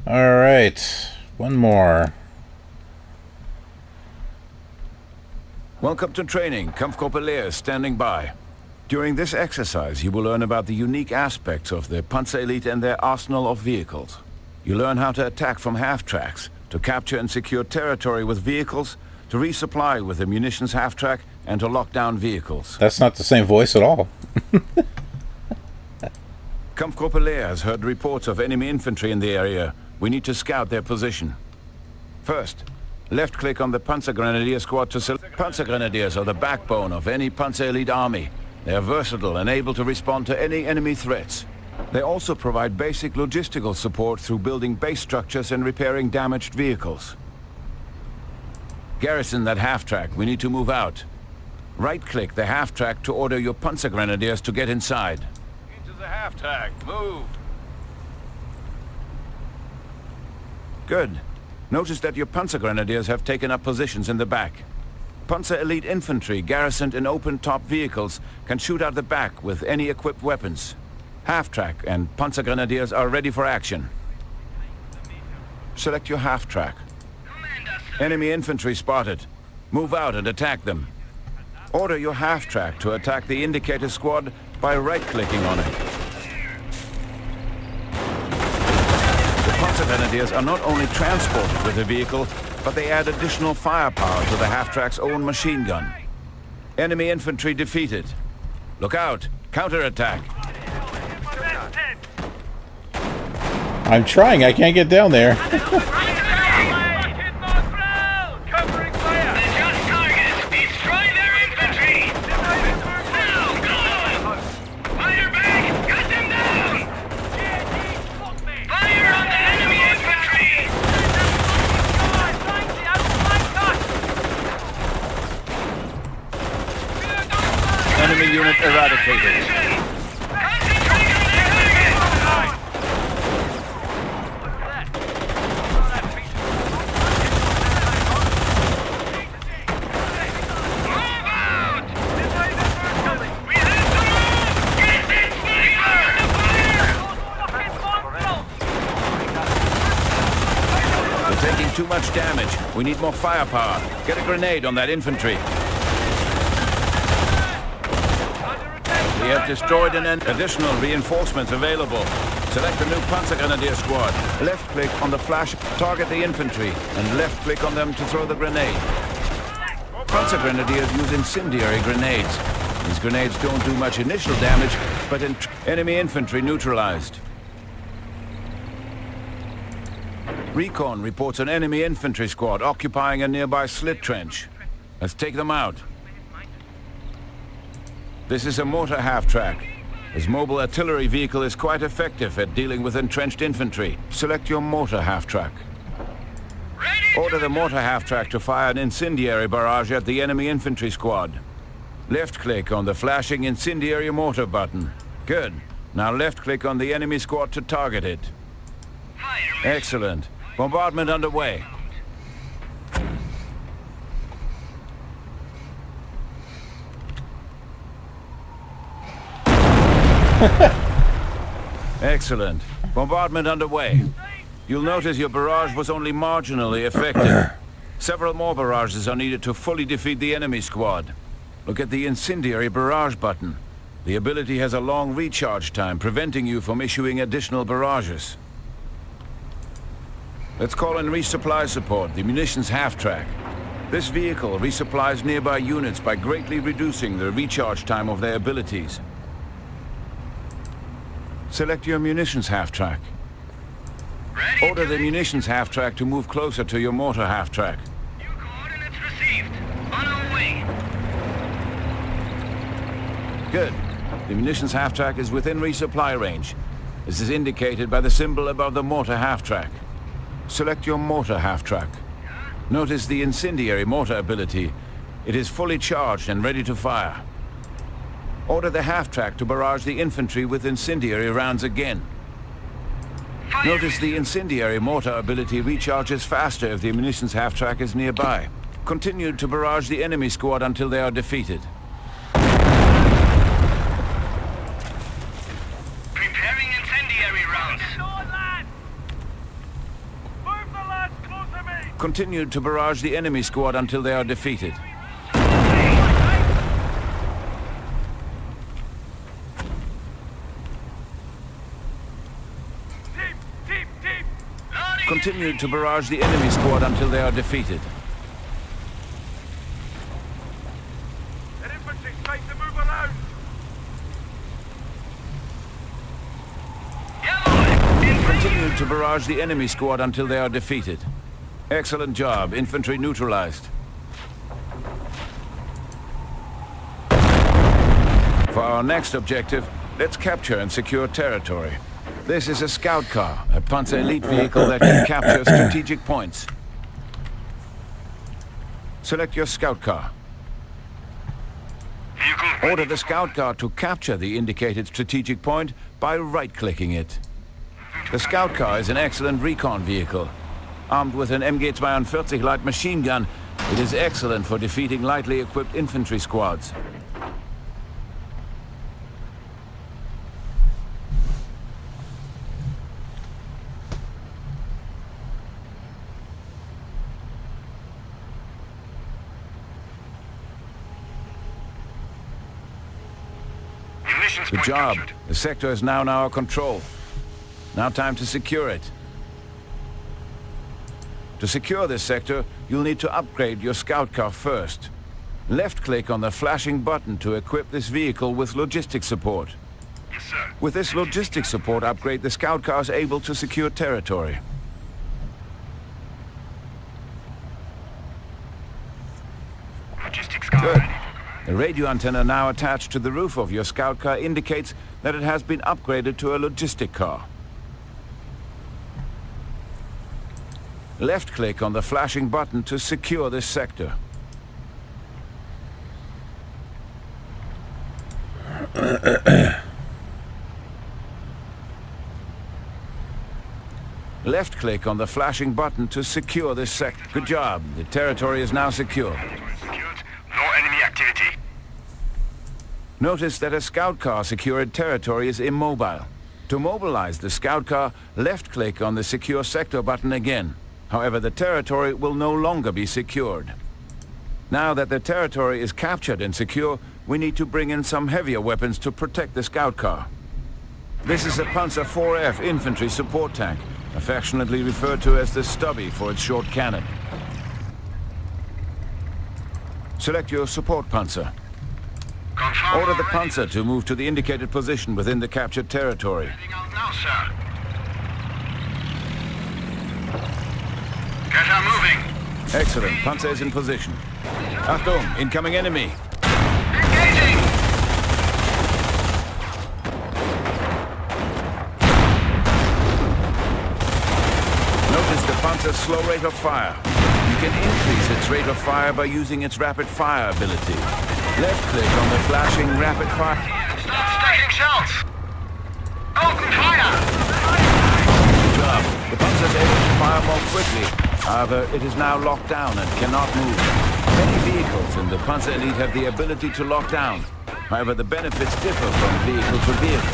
All right, one more. Welcome to training. Kampfgruppe standing by. During this exercise, you will learn about the unique aspects of the Panzer Elite and their arsenal of vehicles. You learn how to attack from half-tracks, to capture and secure territory with vehicles, to resupply with the munitions half-track, and to lock down vehicles. That's not the same voice at all. Kampfgruppe has heard reports of enemy infantry in the area. We need to scout their position. First, left-click on the Panzer Grenadier squad to select. Panzer Grenadiers are the backbone of any Panzer Elite army. They are versatile and able to respond to any enemy threats. They also provide basic logistical support through building base structures and repairing damaged vehicles. Garrison that half-track. We need to move out. Right-click the half-track to order your Panzer Grenadiers to get inside. Into the half-track. Move. Good. Notice that your Panzer Grenadiers have taken up positions in the back. Panzer Elite infantry garrisoned in open-top vehicles can shoot out the back with any equipped weapons. Half-track and Panzer Grenadiers are ready for action. Select your half-track. Enemy infantry spotted. Move out and attack them. Order your half-track to attack the indicator squad by right-clicking on it. The Panzer Grenadiers are not only transported with the vehicle, but they add additional firepower to the half-track's own machine gun. Enemy infantry defeated. Look out! Counterattack! I'm trying, I can't get down there. Covering fire! Adjust targets! Destroy their infantry! Now, go! Fire back! Cut them down! Fire on the enemy infantry! Enemy unit eradicated. Taking too much damage. We need more firepower. Get a grenade on that infantry. We have destroyed an additional reinforcements available. Select the new Panzer Grenadier squad. Left-click on the flash, target the infantry, and left-click on them to throw the grenade. Panzer Grenadiers use incendiary grenades. These grenades don't do much initial damage, but enemy infantry neutralized. Recon reports an enemy infantry squad occupying a nearby slit trench. Let's take them out. This is a mortar half-track. This mobile artillery vehicle is quite effective at dealing with entrenched infantry. Select your mortar half-track. Order the mortar half-track to fire an incendiary barrage at the enemy infantry squad. Left-click on the flashing incendiary mortar button. Good. Now left-click on the enemy squad to target it. Excellent. Bombardment underway. Excellent. Bombardment underway. You'll notice your barrage was only marginally effective. Several more barrages are needed to fully defeat the enemy squad. Look at the incendiary barrage button. The ability has a long recharge time, preventing you from issuing additional barrages. Let's call in resupply support, the munitions half-track. This vehicle resupplies nearby units by greatly reducing the recharge time of their abilities. Select your munitions half-track. Order the munitions half-track to move closer to your mortar half-track. New coordinates received. On our way. Good. The munitions half-track is within resupply range. This is indicated by the symbol above the mortar half-track. Select your mortar half-track. Notice the incendiary mortar ability. It is fully charged and ready to fire. Order the half-track to barrage the infantry with incendiary rounds again. Notice the incendiary mortar ability recharges faster if the munitions half-track is nearby. Continue to barrage the enemy squad until they are defeated. Preparing incendiary rounds. Move the lads close to me! Continue to barrage the enemy squad until they are defeated. Deep! Continue to barrage the enemy squad until they are defeated. That infantry's safe to move around! Continue to barrage the enemy squad until they are defeated. Excellent job. Infantry neutralized. For our next objective, let's capture and secure territory. This is a scout car, a Panzer Elite vehicle that can capture strategic points. Select your scout car. Order the scout car to capture the indicated strategic point by right-clicking it. The scout car is an excellent recon vehicle. Armed with an MG-42 light machine gun, it is excellent for defeating lightly equipped infantry squads. Good job. The sector is now in our control. Now time to secure it. To secure this sector, you'll need to upgrade your scout car first. Left-click on the flashing button to equip this vehicle with logistics support. Yes, sir. With this logistics support upgrade, the scout car is able to secure territory. Logistics car Good. ready. The radio antenna now attached to the roof of your scout car indicates that it has been upgraded to a logistic car. Left-click on the flashing button to secure this sector. Left-click on the flashing button to secure this sector. Good job. The territory is now secure. Secured. No enemy activity. Notice that a scout car secured territory is immobile. To mobilize the scout car, left-click on the secure sector button again. However, the territory will no longer be secured. Now that the territory is captured and secure, we need to bring in some heavier weapons to protect the scout car. This is a Panzer IVF infantry support tank, affectionately referred to as the Stubby for its short cannon. Select your support Panzer. Confirm Order the already. Panzer to move to the indicated position within the captured territory. Heading out now, sir. Get her moving. Excellent. Panzer is in position. Achtung, incoming enemy. Engaging. Notice the Panzer's slow rate of fire. You can increase its rate of fire by using its rapid fire ability. Left-click on the flashing rapid fire. Start stacking shells. Open fire. Good job. The Panzer is able to fire more quickly. However, it is now locked down and cannot move. Many vehicles in the Panzer Elite have the ability to lock down. However, the benefits differ from vehicle to vehicle.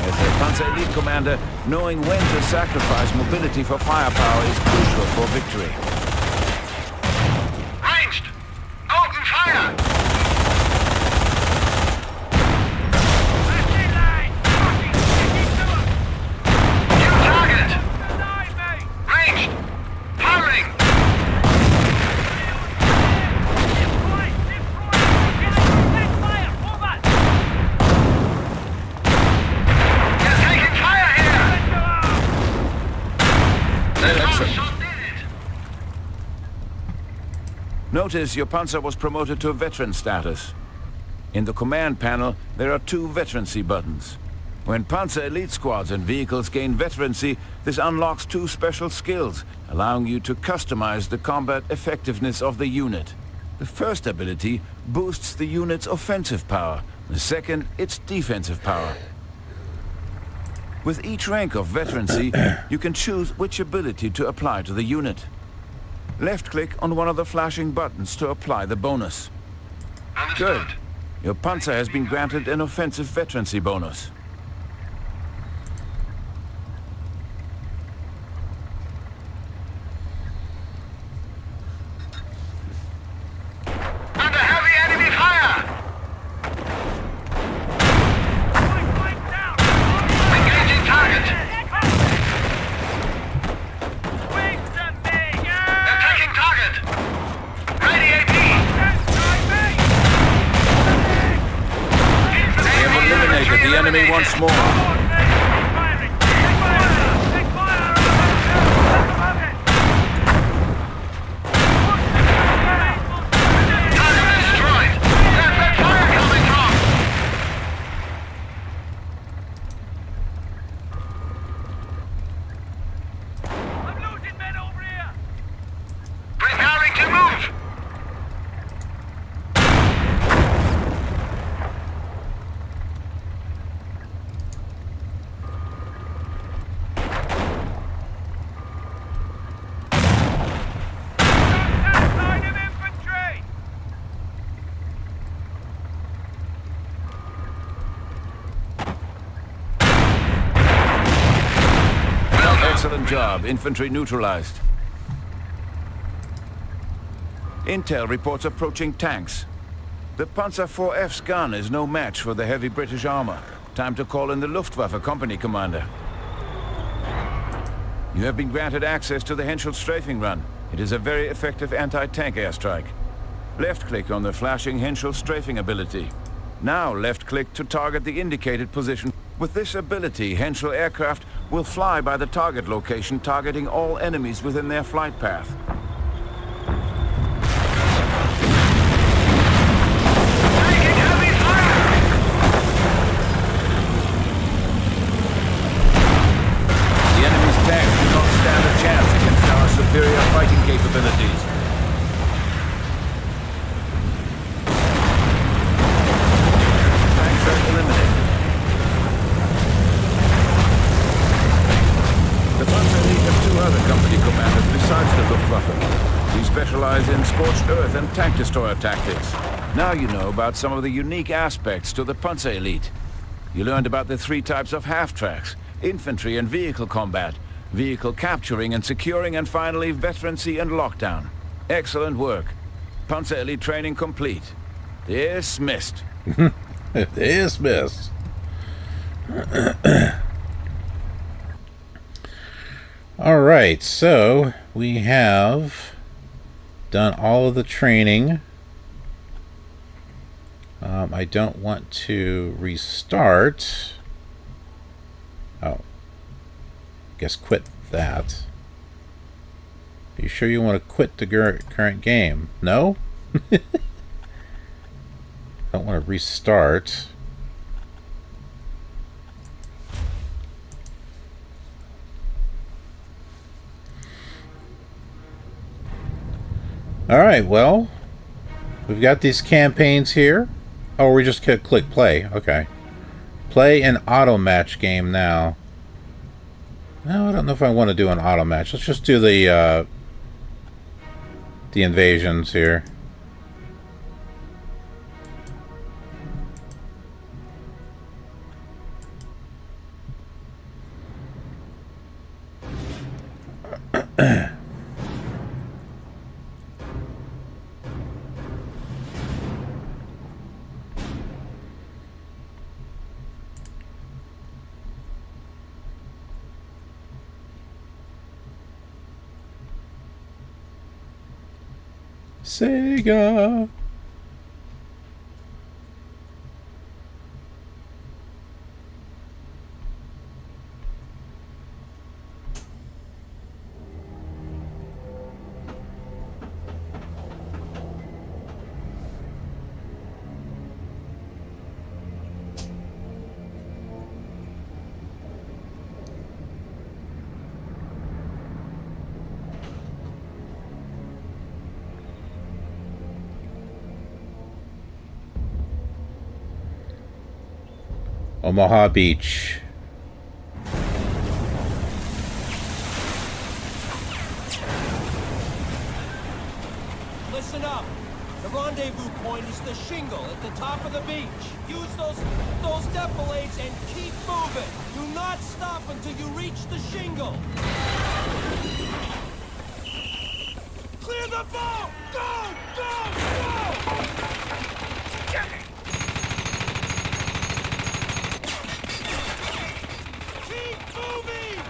As a Panzer Elite commander, knowing when to sacrifice mobility for firepower is crucial for victory. Ranged. Open fire. Notice your Panzer was promoted to veteran status. In the command panel, there are 2 veterancy buttons. When Panzer elite squads and vehicles gain veterancy, this unlocks 2 special skills, allowing you to customize the combat effectiveness of the unit. The first ability boosts the unit's offensive power, the second, its defensive power. With each rank of veterancy, you can choose which ability to apply to the unit. Left-click on one of the flashing buttons to apply the bonus. Good. Your Panzer has been granted an offensive veterancy bonus. Under heavy enemy fire! Engaging target! They're taking target! Ready AP! They have eliminated the enemy once more. Target destroyed! There's that fire coming from! I'm losing men over here! Preparing to move! Line of infantry! Excellent job. Infantry neutralized. Intel reports approaching tanks. The Panzer IV's gun is no match for the heavy British armor. Time to call in the Luftwaffe company commander. You have been granted access to the Henschel strafing run. It is a very effective anti-tank airstrike. Left-click on the flashing Henschel strafing ability. Now left-click to target the indicated position. With this ability, Henschel aircraft will fly by the target location, targeting all enemies within their flight path. Taking heavy fire! The enemy's tanks do not stand a chance against our superior fighting capabilities. Tanks are eliminated. The Panzer Elite have 2 other company commanders besides the Luftwaffe. These specialize in scorched earth and tank destroyer tactics. Now you know about some of the unique aspects to the Panzer Elite. You learned about the 3 types of half-tracks: infantry and vehicle combat, vehicle capturing and securing, and finally veterancy and lockdown. Excellent work. Panzer Elite training complete. Dismissed. Dismissed. All right, so we have done all of the training. I don't want to restart. Oh, guess quit that. Are you sure you want to quit the current game? No? Don't want to restart. Alright, well, we've got these campaigns here. Oh, we just click play. Okay. Play an auto match game now. No, I don't know if I want to do an auto match. Let's just do the invasions here. Sega. Omaha Beach. Listen up. The rendezvous point is the shingle at the top of the beach. Use those defilades and keep moving. Do not stop until you reach the shingle. Clear the boat! Go! Go! Go! Keep moving!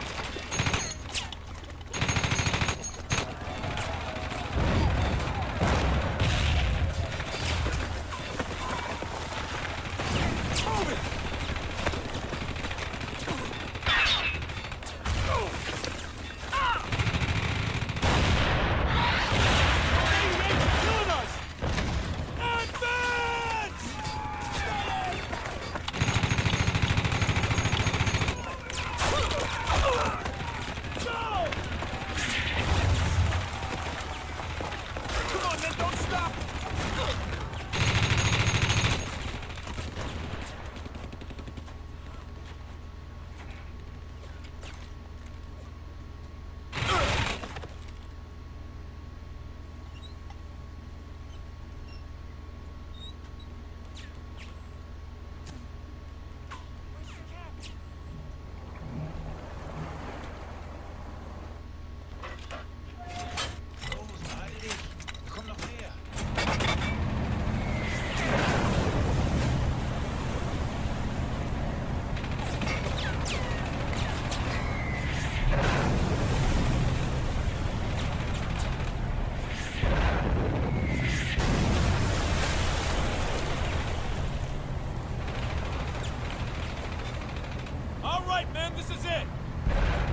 This is it.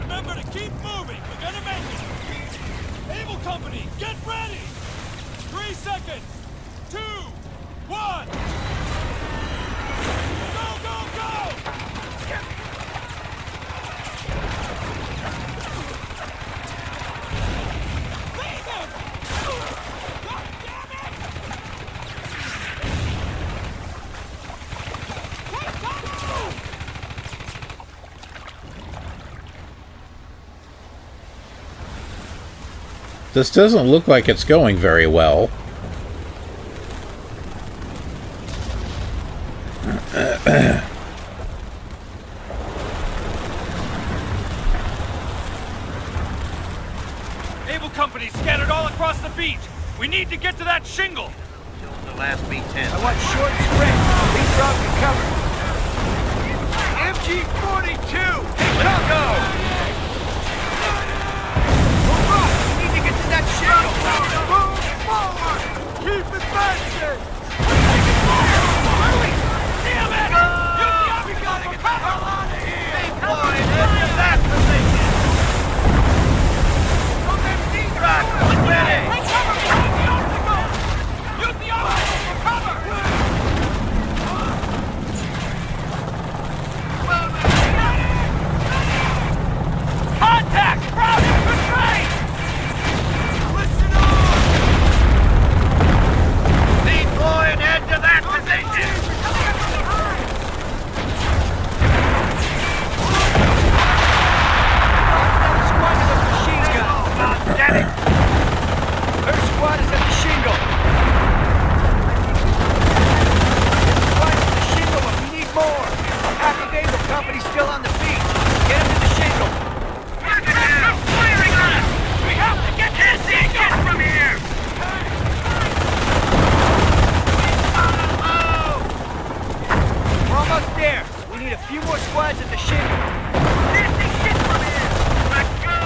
Remember to keep moving. We're gonna make it. Able Company, get ready. 3 seconds. 2, 1. Go, go, go! Leave him! God damn it! Take cover! This doesn't look like it's going very well. Able Company scattered all across the beach. We need to get to that shingle. Till the last B-10. I want short sprint. Please drop your cover. MG-42! Let's go! Move up! We need to get to that shingle! Move forward! Keep advancing! Hurry! Damn it! Use the Army gun for cover! Deploy into that position! Rock, ready! Take cover! Use the obstacle! Use the obstacle for cover! Contact! Crowd infantry! Listen up! Deploy and head to that position! Squad is at the machine gun. Get it! First squad is at the shingle. Squad is at the shingle, but we need more. Half of Able Company still on the beach. Get him to the shingle. Firing on us! We have to get this engine from here! We're almost there. We need a few more squads at the shingle. Get this shit from here! Let's go,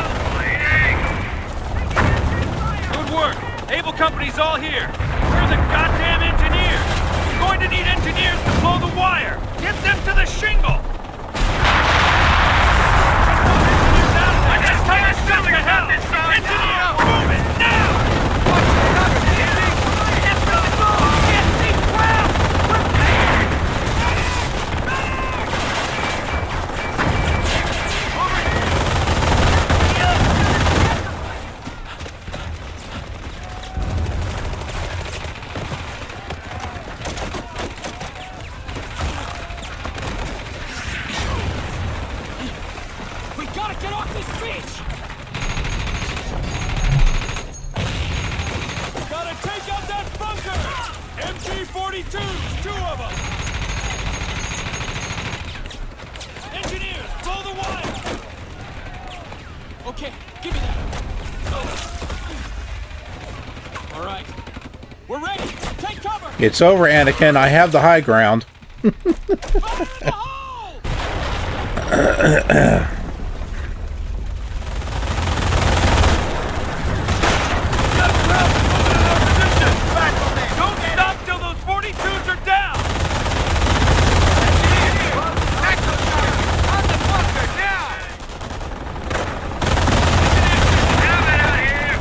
lady! Good work. Able Company's all here. We're the goddamn engineers. We're going to need engineers to blow the wire. Get them to the shingle. Let's tie our shit to hell. Engineers, move it now! What's the number, Jimmy? It's the move! Get these crowds! 42s, 2 of them! Engineers, blow the wire! Okay, give me that. All right, we're ready. Take cover. It's over, Anakin. I have the high ground. Fire in the hole! Don't stop till those 42s are down! On the bunker, down! Have it out here!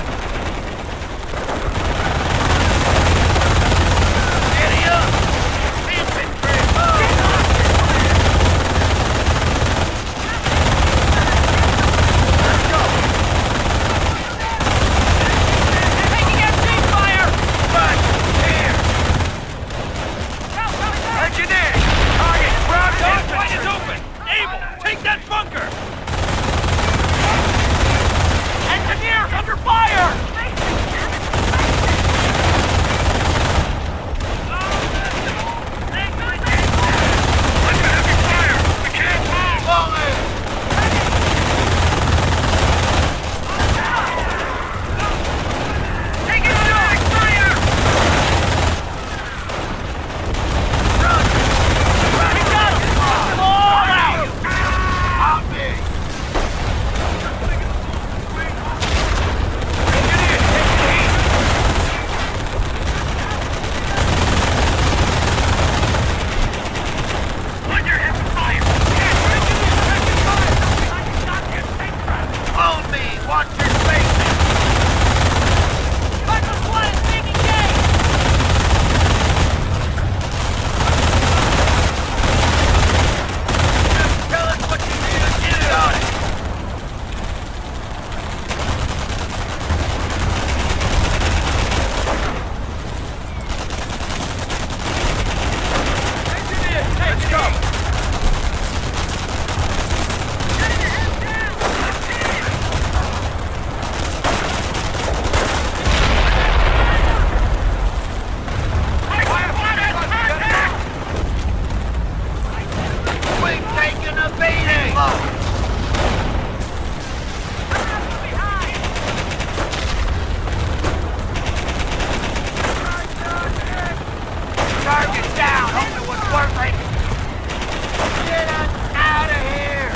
Giddy up! Infantry! Let's go! Taking FG fire! Right here! Engineer! Target! Ground line is open! Able! Take that bunker! Engineers under fire! Under heavy fire! We can't move! Fall in! Taking direct fire! Roger! We got him! All out! On me! Engineer, take the heat! Under heavy fire! Hold me! Watch your faces! Michael Squad is taking game! Tell us what you need and get it on it! Engineer, let's go! We've taken a beating! Target down! Hope it was worth it! Get us out of here!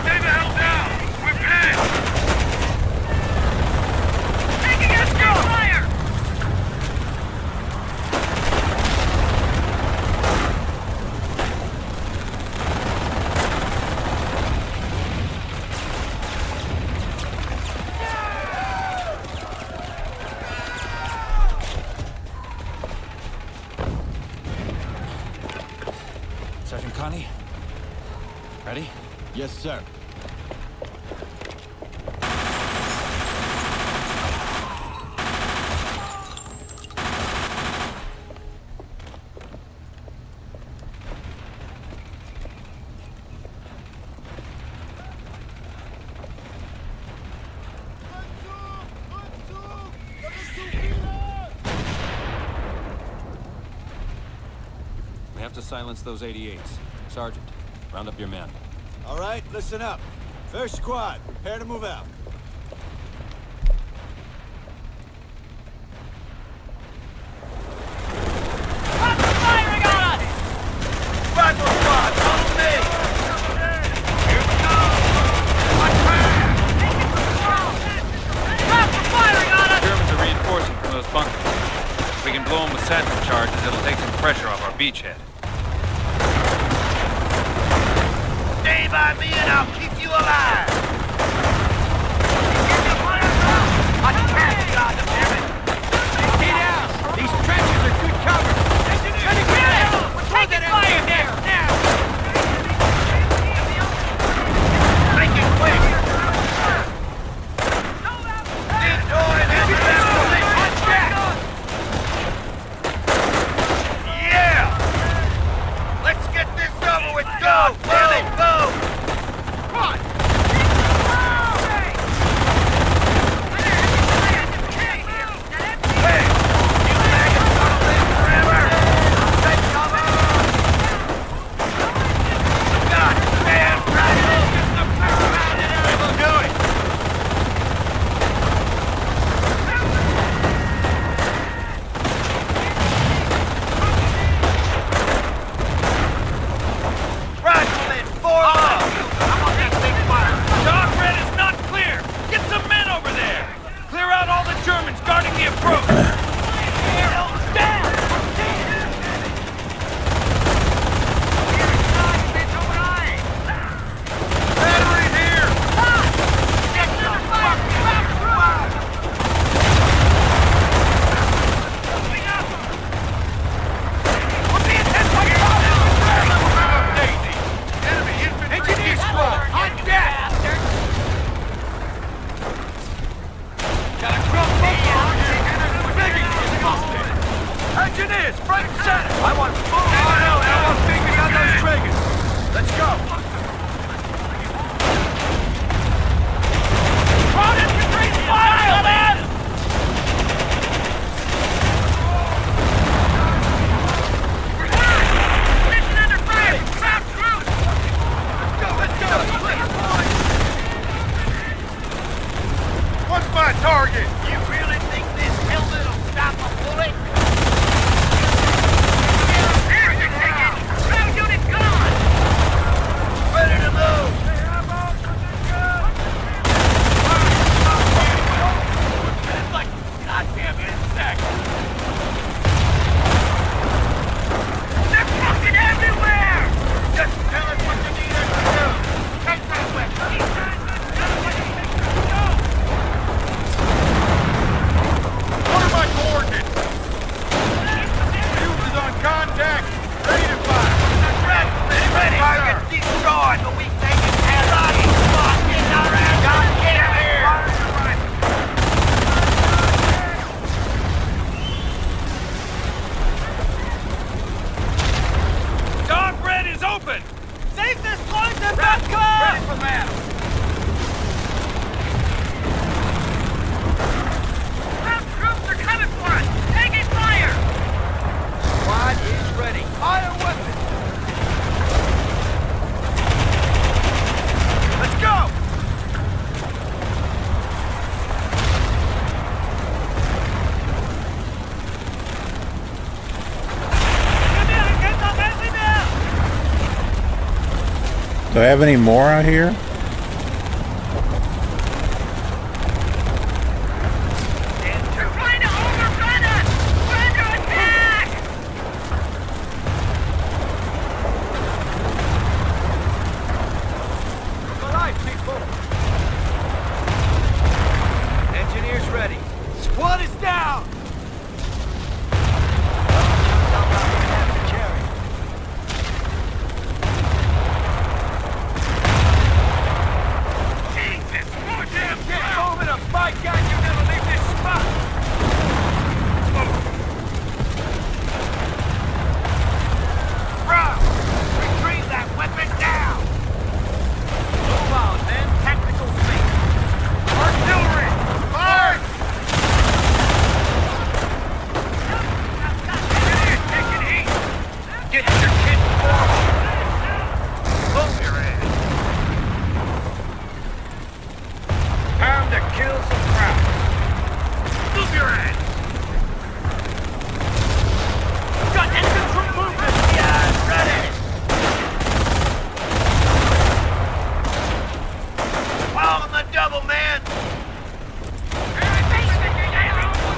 Stay the hell down! We're pinned! Taking us to fire! Sergeant Connie? Ready? Yes, sir. We have to silence those 88s. Sergeant, round up your men. All right, listen up. First squad, prepare to move out. Firing on us! Rifle squad, follow me! Here we go! Watch fire! Rifle firing on us! Germans are reinforcing from those bunkers. If we can blow them with satchel charges, it'll take some pressure off our beachhead. Stay by me and I'll keep you alive! I can't God damn it! Stay down! These trenches are good cover! Gonna get it! We're taking fire there! Now! Make it quick! Detour and yeah! Let's get this over with! Go! Damn it, go! Come on! target! You really think this helmet will stop a bullet? Ground unit gone! Ready to move! It's like goddamn insects! They're fucking everywhere! Just tell us what you need us to do! Take that weapon! What are my coordinates? Fuse is on contact. Ready to fire. Ready, target destroyed, but we've taken casualties. Get our ass out. Get him here. Dog bread is open. Save this close and back up. Ready for battle. Troops are coming for us! Taking fire! Squad is ready. Fire weapons! Let's go! Do I have any more out here? They're trying to overrun us! We're under attack! Alive, people! Engineers ready. Squad is down! Jesus! More damn get moving up! By God, you never leave this spot! Bro! Retrieve that weapon now! Move out, then. Tactical speed. Artillery! Fire! Engineers taking heat! Get your kids forward! Move your ass! Time to kill some crowd! Move your ass! Got infantry movement! Yeah, ready! Follow the double, man!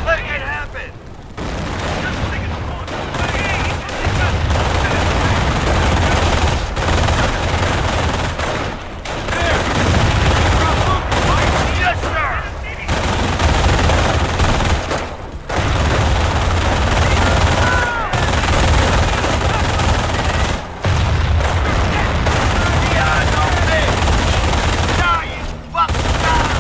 Let it happen! Yes, sir! Yeah, no bitch! Die, you fucking die!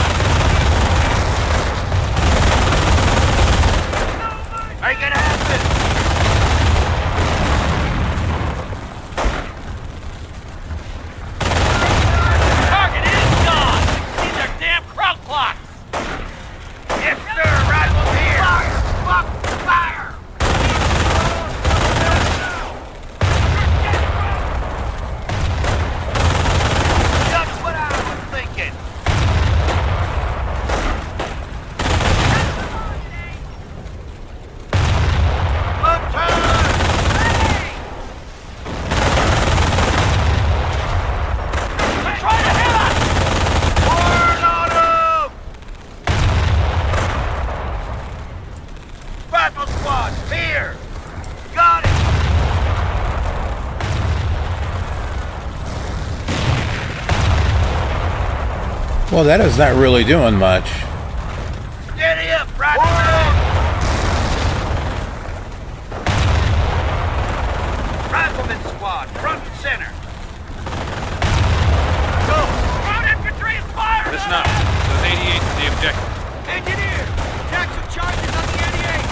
Make it happen! Target is gone! These are damn crowd clocks! Yes, sir! Rifles here! Fire! Fuck! Fire! Just what I was thinking! Look, turn! They're trying to hit us! Ward on 'em! Rifle squad, here! Got it! Well, that is not really doing much. Steady up, rifleman! Rifleman squad, front and center. Go! Front infantry is firing! Listen up. Those 88 is the objective. Engineer! Attack some charges on the 88!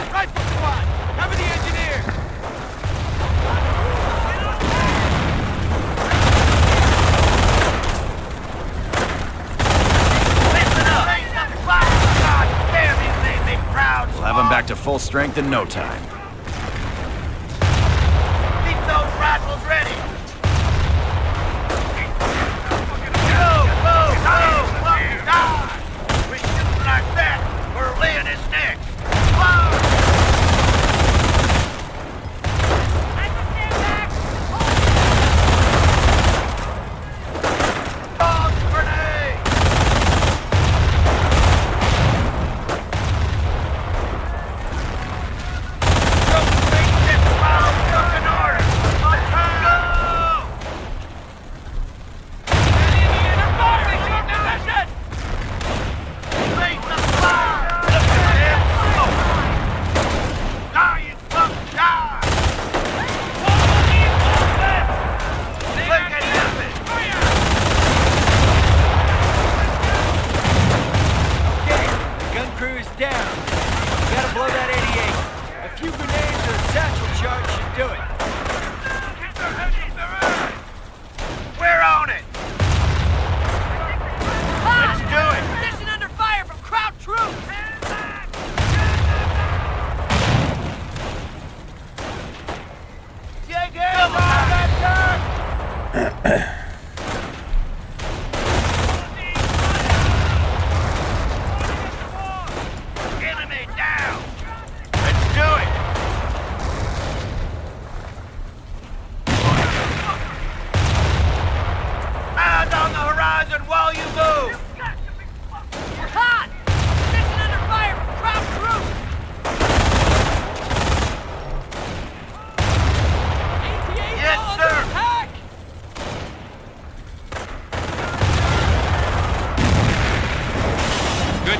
Rifle squad, cover the engineer! Listen up! God damn, these made me proud! We'll have them back to full strength in no time. Keep those rifles ready! Go! Go! Go! Fucking die! We're shooting our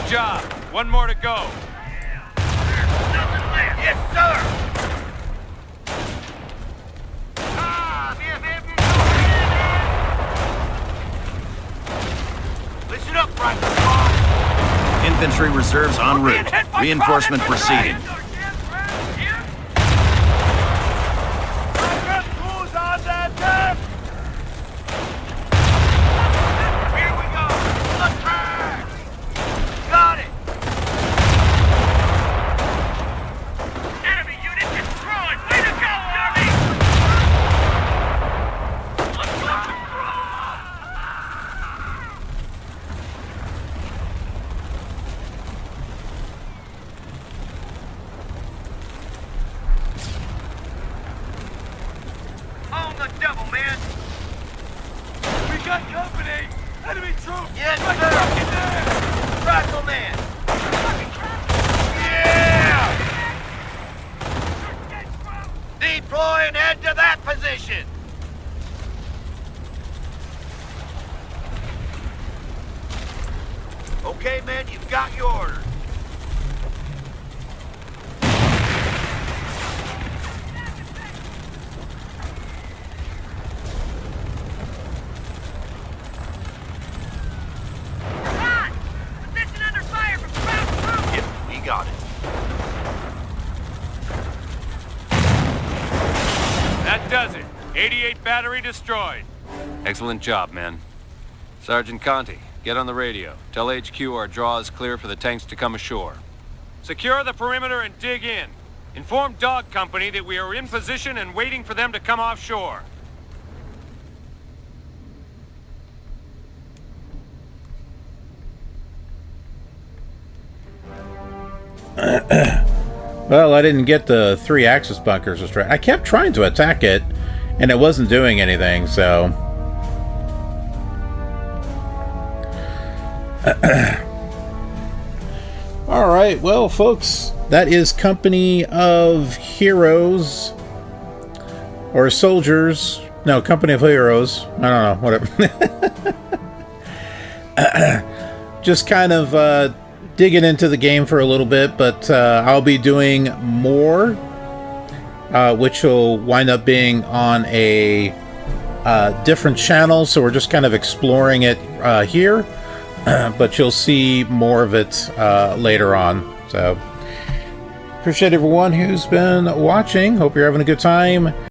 job. One more to go. Yes, sir! Listen up, Private Squad! Infantry reserves en route. Reinforcement proceeding. Here we go! Attack! Got it! Enemy unit destroyed! Way to go, Army! Let's go! On the double, man! We got company! Enemy troops! Yes, sir! Rifle man! Yeah! Deploy and head to that position! Okay, man, you've got your order. Position under fire from ground troops! Yep, we got it. That does it. 88 battery destroyed. Excellent job, man. Sergeant Conti, get on the radio. Tell HQ our draw is clear for the tanks to come ashore. Secure the perimeter and dig in. Inform Dog Company that we are in position and waiting for them to come offshore. Well, I didn't get the 3 Axis bunkers destroyed. I kept trying to attack it, and it wasn't doing anything, so... Alright, well, folks, that is Company of Heroes. Or Soldiers. No, Company of Heroes. I don't know, whatever. Just kind of digging into the game for a little bit, but I'll be doing more, which will wind up being on a different channel, so we're just kind of exploring it here. But you'll see more of it later on. So, appreciate everyone who's been watching. Hope you're having a good time.